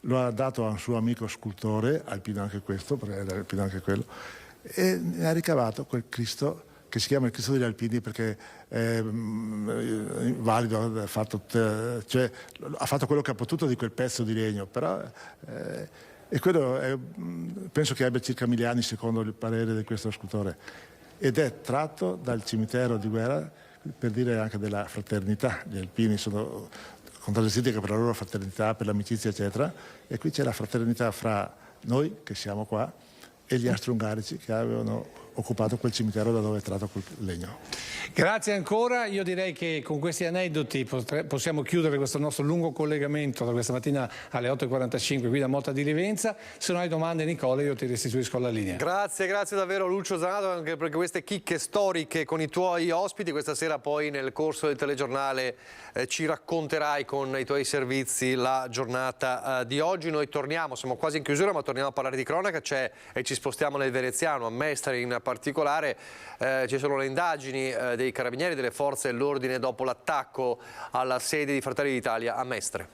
lo ha dato a un suo amico scultore, alpino anche questo, perché era alpino anche quello, e ne ha ricavato quel Cristo che si chiama il Cristo degli Alpini perché è valido, ha fatto quello che ha potuto di quel pezzo di legno, però e quello penso che abbia circa 1000 anni secondo il parere di questo scultore, ed è tratto dal cimitero di guerra, per dire anche della fraternità. Gli alpini sono contraddistinti per la loro fraternità, per l'amicizia eccetera, e qui c'è la fraternità fra noi che siamo qua e gli austro-ungarici che avevano occupato quel cimitero da dove è tratto quel legno. Grazie ancora, io direi che con questi aneddoti possiamo chiudere questo nostro lungo collegamento da questa mattina alle 8.45 qui da Motta di Livenza. Se non hai domande, Nicola, io ti restituisco la linea. Grazie davvero Lucio Zanato, anche perché queste chicche storiche con i tuoi ospiti questa sera poi nel corso del telegiornale ci racconterai con i tuoi servizi la giornata di oggi. Noi torniamo, siamo quasi in chiusura, ma torniamo a parlare di cronaca, e ci spostiamo nel Veneziano, a Mestre in particolare. Ci sono le indagini dei carabinieri, delle forze dell'ordine dopo l'attacco alla sede di Fratelli d'Italia a Mestre.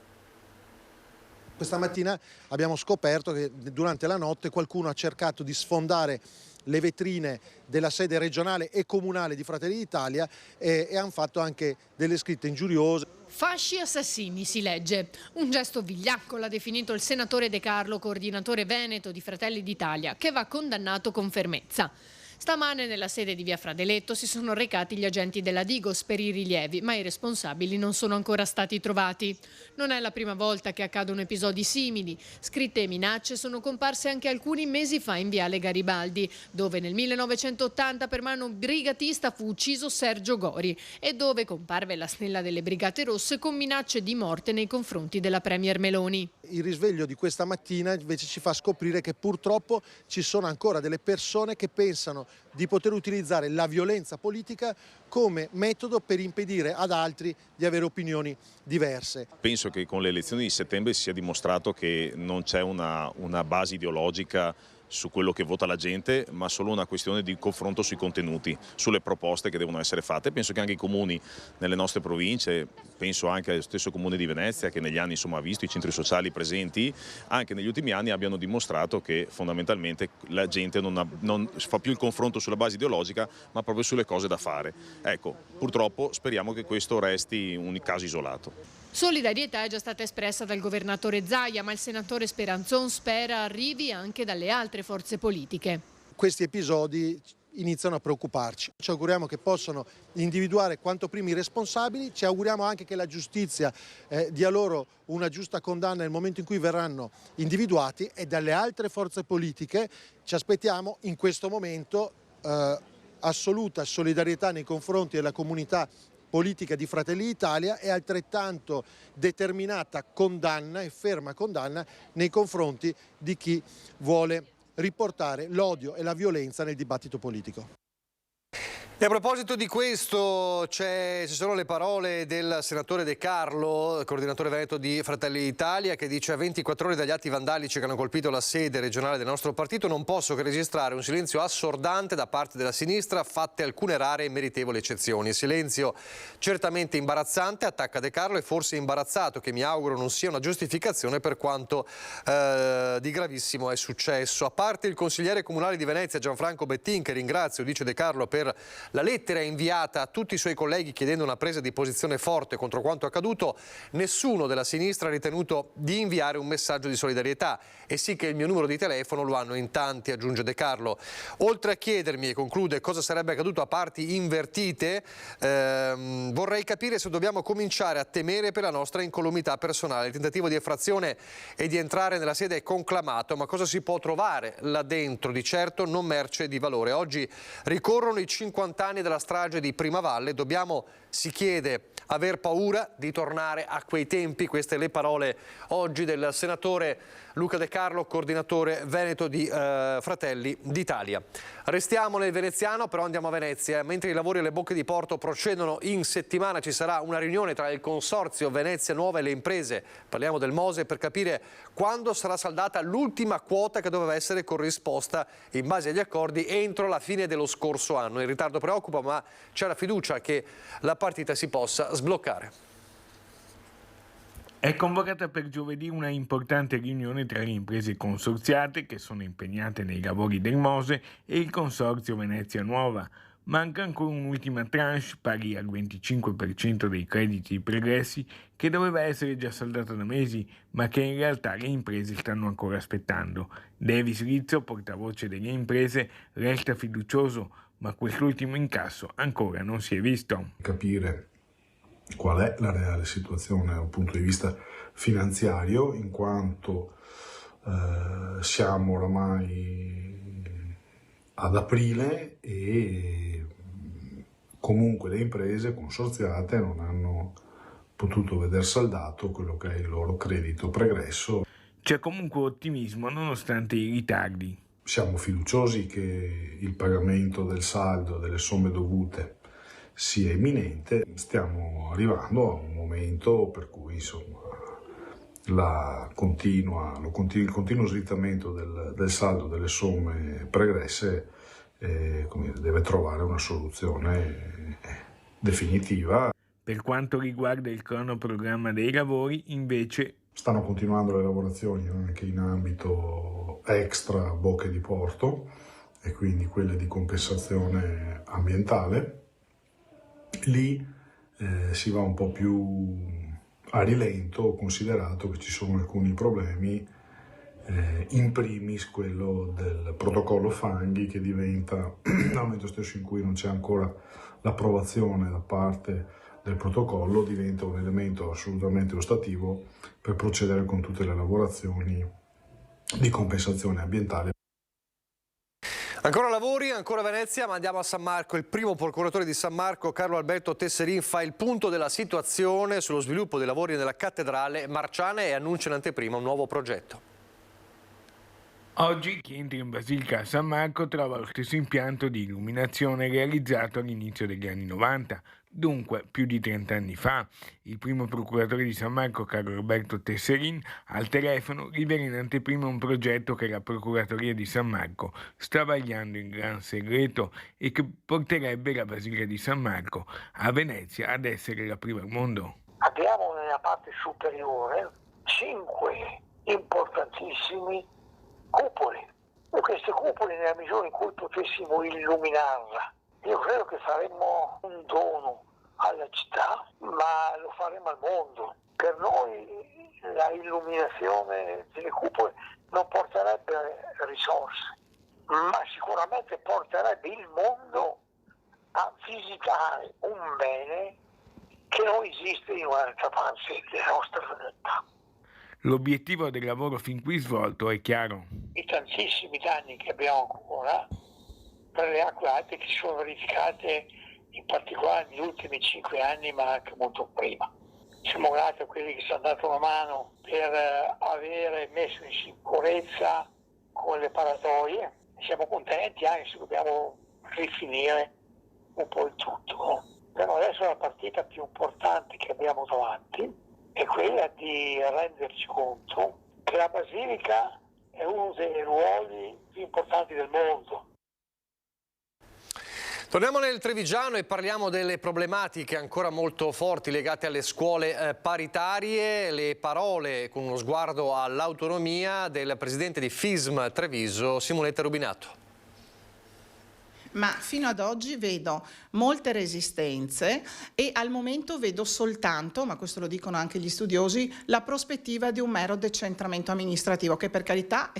Questa mattina abbiamo scoperto che durante la notte qualcuno ha cercato di sfondare le vetrine della sede regionale e comunale di Fratelli d'Italia e hanno fatto anche delle scritte ingiuriose. Fasci assassini, si legge. Un gesto vigliacco l'ha definito il senatore De Carlo, coordinatore veneto di Fratelli d'Italia, che va condannato con fermezza. Stamane nella sede di via Fradeletto si sono recati gli agenti della Digos per i rilievi, ma i responsabili non sono ancora stati trovati. Non è la prima volta che accadono episodi simili. Scritte e minacce sono comparse anche alcuni mesi fa in viale Garibaldi, dove nel 1980 per mano brigatista fu ucciso Sergio Gori e dove comparve la stella delle Brigate Rosse con minacce di morte nei confronti della Premier Meloni. Il risveglio di questa mattina invece ci fa scoprire che purtroppo ci sono ancora delle persone che pensano di poter utilizzare la violenza politica come metodo per impedire ad altri di avere opinioni diverse. Penso che con le elezioni di settembre si sia dimostrato che non c'è una base ideologica su quello che vota la gente, ma solo una questione di confronto sui contenuti, sulle proposte che devono essere fatte. Penso che anche i comuni nelle nostre province, penso anche allo stesso comune di Venezia che negli anni ha visto i centri sociali presenti, anche negli ultimi anni abbiano dimostrato che fondamentalmente la gente non fa più il confronto sulla base ideologica, ma proprio sulle cose da fare. Ecco, purtroppo speriamo che questo resti un caso isolato. Solidarietà è già stata espressa dal governatore Zaia, ma il senatore Speranzon spera arrivi anche dalle altre forze politiche. Questi episodi iniziano a preoccuparci. Ci auguriamo che possano individuare quanto prima i responsabili, ci auguriamo anche che la giustizia dia loro una giusta condanna nel momento in cui verranno individuati, e dalle altre forze politiche ci aspettiamo in questo momento assoluta solidarietà nei confronti della comunità politica di Fratelli d'Italia e altrettanto determinata condanna e ferma condanna nei confronti di chi vuole riportare l'odio e la violenza nel dibattito politico. E a proposito di questo ci sono le parole del senatore De Carlo, coordinatore veneto di Fratelli d'Italia, che dice: a 24 ore dagli atti vandalici che hanno colpito la sede regionale del nostro partito non posso che registrare un silenzio assordante da parte della sinistra, fatte alcune rare e meritevoli eccezioni. Silenzio certamente imbarazzante, attacca De Carlo, e forse imbarazzato, che mi auguro non sia una giustificazione per quanto di gravissimo è successo. A parte il consigliere comunale di Venezia Gianfranco Bettin, che ringrazio, dice De Carlo, per la lettera inviata a tutti i suoi colleghi chiedendo una presa di posizione forte contro quanto accaduto, nessuno della sinistra ha ritenuto di inviare un messaggio di solidarietà, e sì che il mio numero di telefono lo hanno in tanti, aggiunge De Carlo. Oltre a chiedermi, e conclude, cosa sarebbe accaduto a parti invertite, vorrei capire se dobbiamo cominciare a temere per la nostra incolumità personale. Il tentativo di effrazione e di entrare nella sede è conclamato, ma cosa si può trovare là dentro? Di certo non merce di valore. Oggi ricorrono i 50 anni della strage di Primavalle, dobbiamo, si chiede, aver paura di tornare a quei tempi. Queste le parole oggi del senatore Luca De Carlo, coordinatore veneto di Fratelli d'Italia. Restiamo nel veneziano, però andiamo a Venezia. Mentre i lavori alle bocche di porto procedono, in settimana ci sarà una riunione tra il consorzio Venezia Nuova e le imprese, parliamo del Mose, per capire quando sarà saldata l'ultima quota che doveva essere corrisposta in base agli accordi entro la fine dello scorso anno. Il ritardo preoccupa, ma c'è la fiducia che la partita si possa sbloccare. È convocata per giovedì una importante riunione tra le imprese consorziate che sono impegnate nei lavori del Mose e il Consorzio Venezia Nuova. manca ancora un'ultima tranche pari al 25% dei crediti pregressi che doveva essere già saldata da mesi, ma che in realtà le imprese stanno ancora aspettando. Davis Rizzo, portavoce delle imprese, resta fiducioso, ma quest'ultimo incasso ancora non si è visto. Capire qual è la reale situazione dal punto di vista finanziario, in quanto siamo oramai ad aprile e comunque le imprese consorziate non hanno potuto veder saldato quello che è il loro credito pregresso. C'è comunque ottimismo nonostante i ritardi. Siamo fiduciosi che il pagamento del saldo delle somme dovute sia imminente. Stiamo arrivando a un momento per cui insomma il continuo slittamento del saldo delle somme pregresse deve trovare una soluzione definitiva. Per quanto riguarda il cronoprogramma dei lavori, invece, stanno continuando le lavorazioni anche in ambito extra bocche di porto e quindi quelle di compensazione ambientale. Lì si va un po' più a rilento, considerato che ci sono alcuni problemi, in primis quello del protocollo fanghi, che diventa, nel momento stesso in cui non c'è ancora l'approvazione da parte del protocollo, diventa un elemento assolutamente ostativo per procedere con tutte le lavorazioni di compensazione ambientale. Ancora lavori, ancora Venezia, ma andiamo a San Marco. Il primo procuratore di San Marco, Carlo Alberto Tesserin, fa il punto della situazione sullo sviluppo dei lavori nella cattedrale marciana e annuncia in anteprima un nuovo progetto. Oggi chi entra in Basilica a San Marco trova lo stesso impianto di illuminazione realizzato all'inizio degli anni 90, dunque più di 30 anni fa. Il primo procuratore di San Marco, Carlo Roberto Tesserin, al telefono rivela in anteprima un progetto che la Procuratoria di San Marco sta vagliando in gran segreto e che porterebbe la Basilica di San Marco a Venezia ad essere la prima al mondo. Abbiamo nella parte superiore 5 importantissimi cupole, e queste cupole, nella misura in cui potessimo illuminarla, io credo che faremmo un dono alla città, ma lo faremo al mondo. Per noi la illuminazione delle cupole non porterebbe risorse, ma sicuramente porterebbe il mondo a visitare un bene che non esiste in un'altra parte della nostra realtà. L'obiettivo del lavoro fin qui svolto è chiaro. I tantissimi danni che abbiamo ancora per le acque alte che si sono verificate in particolare negli ultimi 5 anni, ma anche molto prima. Siamo grati a quelli che ci hanno dato una mano per avere messo in sicurezza con le paratoie. Siamo contenti anche se dobbiamo rifinire un po' il tutto, no? Però adesso la partita più importante che abbiamo davanti è quella di renderci conto che la Basilica è uno dei luoghi più importanti del mondo. Torniamo nel Trevigiano e parliamo delle problematiche ancora molto forti legate alle scuole paritarie. Le parole con uno sguardo all'autonomia del presidente di FISM Treviso, Simonetta Rubinato. Ma fino ad oggi vedo molte resistenze e al momento vedo soltanto, ma questo lo dicono anche gli studiosi, la prospettiva di un mero decentramento amministrativo, che per carità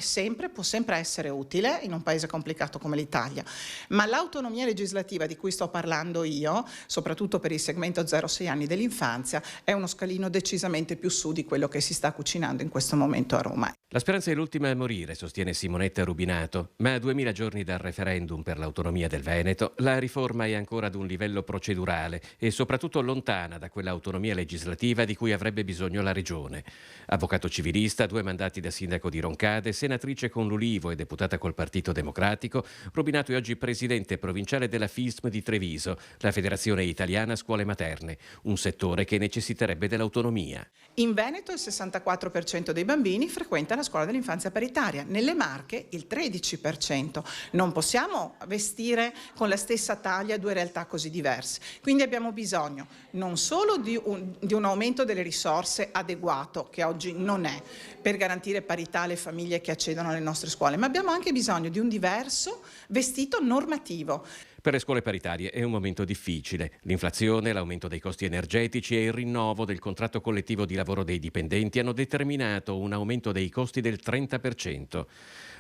può sempre essere utile in un paese complicato come l'Italia, ma l'autonomia legislativa di cui sto parlando io, soprattutto per il segmento 0-6 anni dell'infanzia, è uno scalino decisamente più su di quello che si sta cucinando in questo momento a Roma. La speranza è l'ultima a morire, sostiene Simonetta Rubinato, ma a 2000 giorni dal referendum per l'autonomia del Veneto, la riforma è ancora ad un livello procedurale e soprattutto lontana da quell'autonomia legislativa di cui avrebbe bisogno la Regione. Avvocato civilista, 2 mandati da sindaco di Roncade, senatrice con l'Ulivo e deputata col Partito Democratico, Rubinato è oggi presidente provinciale della FISM di Treviso, la Federazione Italiana Scuole Materne, un settore che necessiterebbe dell'autonomia. In Veneto il 64% dei bambini frequenta la scuola dell'infanzia paritaria, nelle Marche il 13%. Non possiamo vestire gestire con la stessa taglia due realtà così diverse. Quindi abbiamo bisogno non solo di un aumento delle risorse adeguato, che oggi non è, per garantire parità alle famiglie che accedono alle nostre scuole, ma abbiamo anche bisogno di un diverso vestito normativo. Per le scuole paritarie è un momento difficile. L'inflazione, l'aumento dei costi energetici e il rinnovo del contratto collettivo di lavoro dei dipendenti hanno determinato un aumento dei costi del 30%.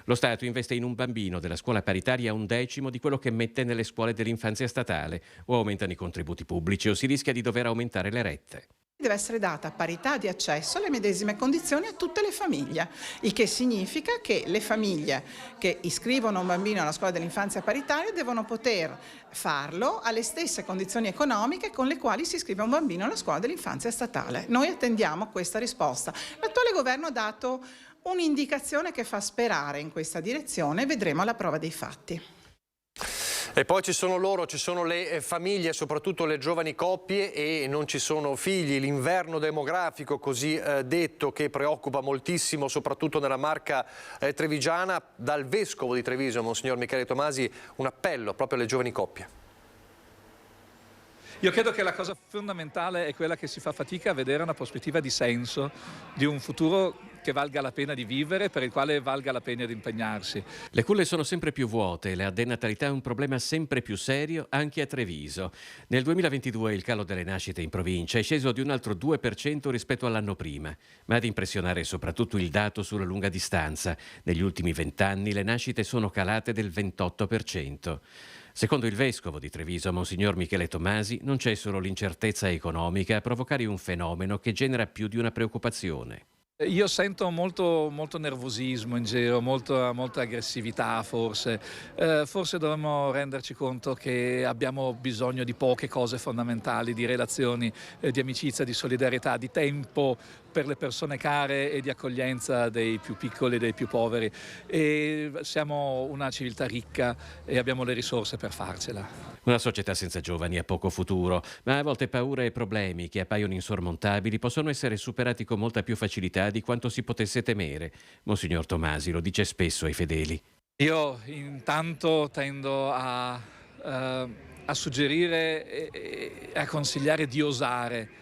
Lo Stato investe in un bambino della scuola paritaria 1/10 di quello che mette nelle scuole dell'infanzia statale, o aumentano i contributi pubblici o si rischia di dover aumentare le rette. Deve essere data parità di accesso alle medesime condizioni a tutte le famiglie, il che significa che le famiglie che iscrivono un bambino alla scuola dell'infanzia paritaria devono poter farlo alle stesse condizioni economiche con le quali si iscrive un bambino alla scuola dell'infanzia statale. Noi attendiamo questa risposta. L'attuale governo ha dato un'indicazione che fa sperare in questa direzione, vedremo alla prova dei fatti. E poi ci sono le famiglie, soprattutto le giovani coppie, e non ci sono figli. L'inverno demografico così detto, che preoccupa moltissimo, soprattutto nella Marca trevigiana. Dal vescovo di Treviso, Monsignor Michele Tomasi, un appello proprio alle giovani coppie. Io credo che la cosa fondamentale è quella che si fa fatica a vedere una prospettiva di senso, di un futuro che valga la pena di vivere, per il quale valga la pena di impegnarsi. Le culle sono sempre più vuote e la denatalità è un problema sempre più serio anche a Treviso. Nel 2022 il calo delle nascite in provincia è sceso di un altro 2% rispetto all'anno prima, ma ad impressionare soprattutto il dato sulla lunga distanza. Negli ultimi 20 anni le nascite sono calate del 28%. Secondo il vescovo di Treviso, Monsignor Michele Tomasi, non c'è solo l'incertezza economica a provocare un fenomeno che genera più di una preoccupazione. Io sento molto nervosismo in giro, molta aggressività forse. Forse dovremmo renderci conto che abbiamo bisogno di poche cose fondamentali, di relazioni, di amicizia, di solidarietà, di tempo per le persone care e di accoglienza dei più piccoli e dei più poveri. E siamo una civiltà ricca e abbiamo le risorse per farcela. Una società senza giovani ha poco futuro, ma a volte paure e problemi che appaiono insormontabili possono essere superati con molta più facilità di quanto si potesse temere. Monsignor Tomasi lo dice spesso ai fedeli. Io intanto tendo a suggerire e a consigliare di osare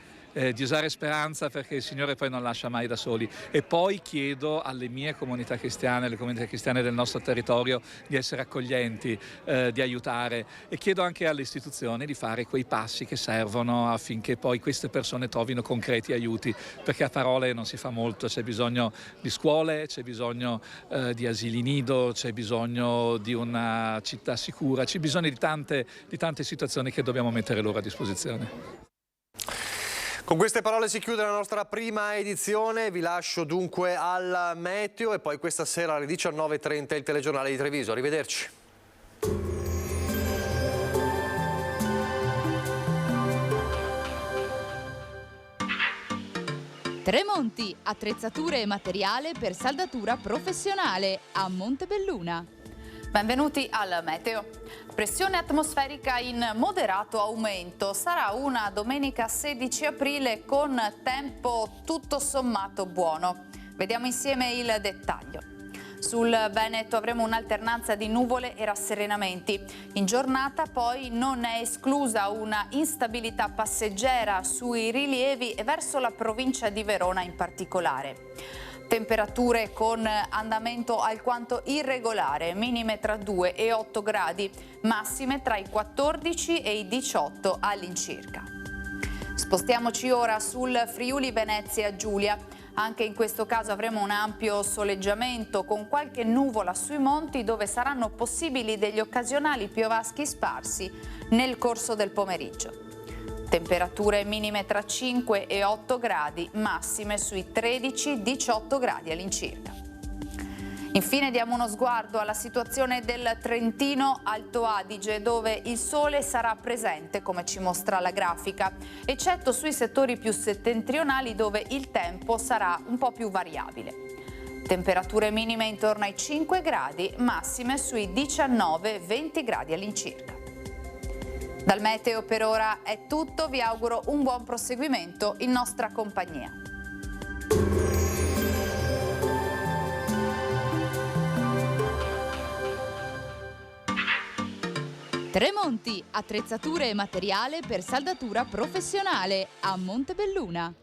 speranza, perché il Signore poi non lascia mai da soli. E poi chiedo alle mie comunità cristiane, alle comunità cristiane del nostro territorio, di essere accoglienti, di aiutare, e chiedo anche alle istituzioni di fare quei passi che servono affinché poi queste persone trovino concreti aiuti, perché a parole non si fa molto. C'è bisogno di scuole, c'è bisogno di asili nido, c'è bisogno di una città sicura, c'è bisogno di tante situazioni che dobbiamo mettere loro a disposizione. Con queste parole si chiude la nostra prima edizione, vi lascio dunque al meteo e poi questa sera alle 19:30 il telegiornale di Treviso. Arrivederci. Tremonti, attrezzature e materiale per saldatura professionale a Montebelluna. Benvenuti al meteo. Pressione atmosferica in moderato aumento. Sarà una domenica 16 aprile con tempo tutto sommato buono. Vediamo insieme il dettaglio. Sul Veneto avremo un'alternanza di nuvole e rasserenamenti. In giornata poi non è esclusa una instabilità passeggera sui rilievi e verso la provincia di Verona in particolare. Temperature con andamento alquanto irregolare, minime tra 2 e 8 gradi, massime tra i 14 e i 18 all'incirca. Spostiamoci ora sul Friuli Venezia Giulia. Anche in questo caso avremo un ampio soleggiamento con qualche nuvola sui monti, dove saranno possibili degli occasionali piovaschi sparsi nel corso del pomeriggio. Temperature minime tra 5 e 8 gradi, massime sui 13-18 gradi all'incirca. Infine diamo uno sguardo alla situazione del Trentino Alto Adige, dove il sole sarà presente, come ci mostra la grafica, eccetto sui settori più settentrionali, dove il tempo sarà un po' più variabile. Temperature minime intorno ai 5 gradi, massime sui 19-20 gradi all'incirca. Dal meteo per ora è tutto, vi auguro un buon proseguimento in nostra compagnia. Tremonti, attrezzature e materiale per saldatura professionale a Montebelluna.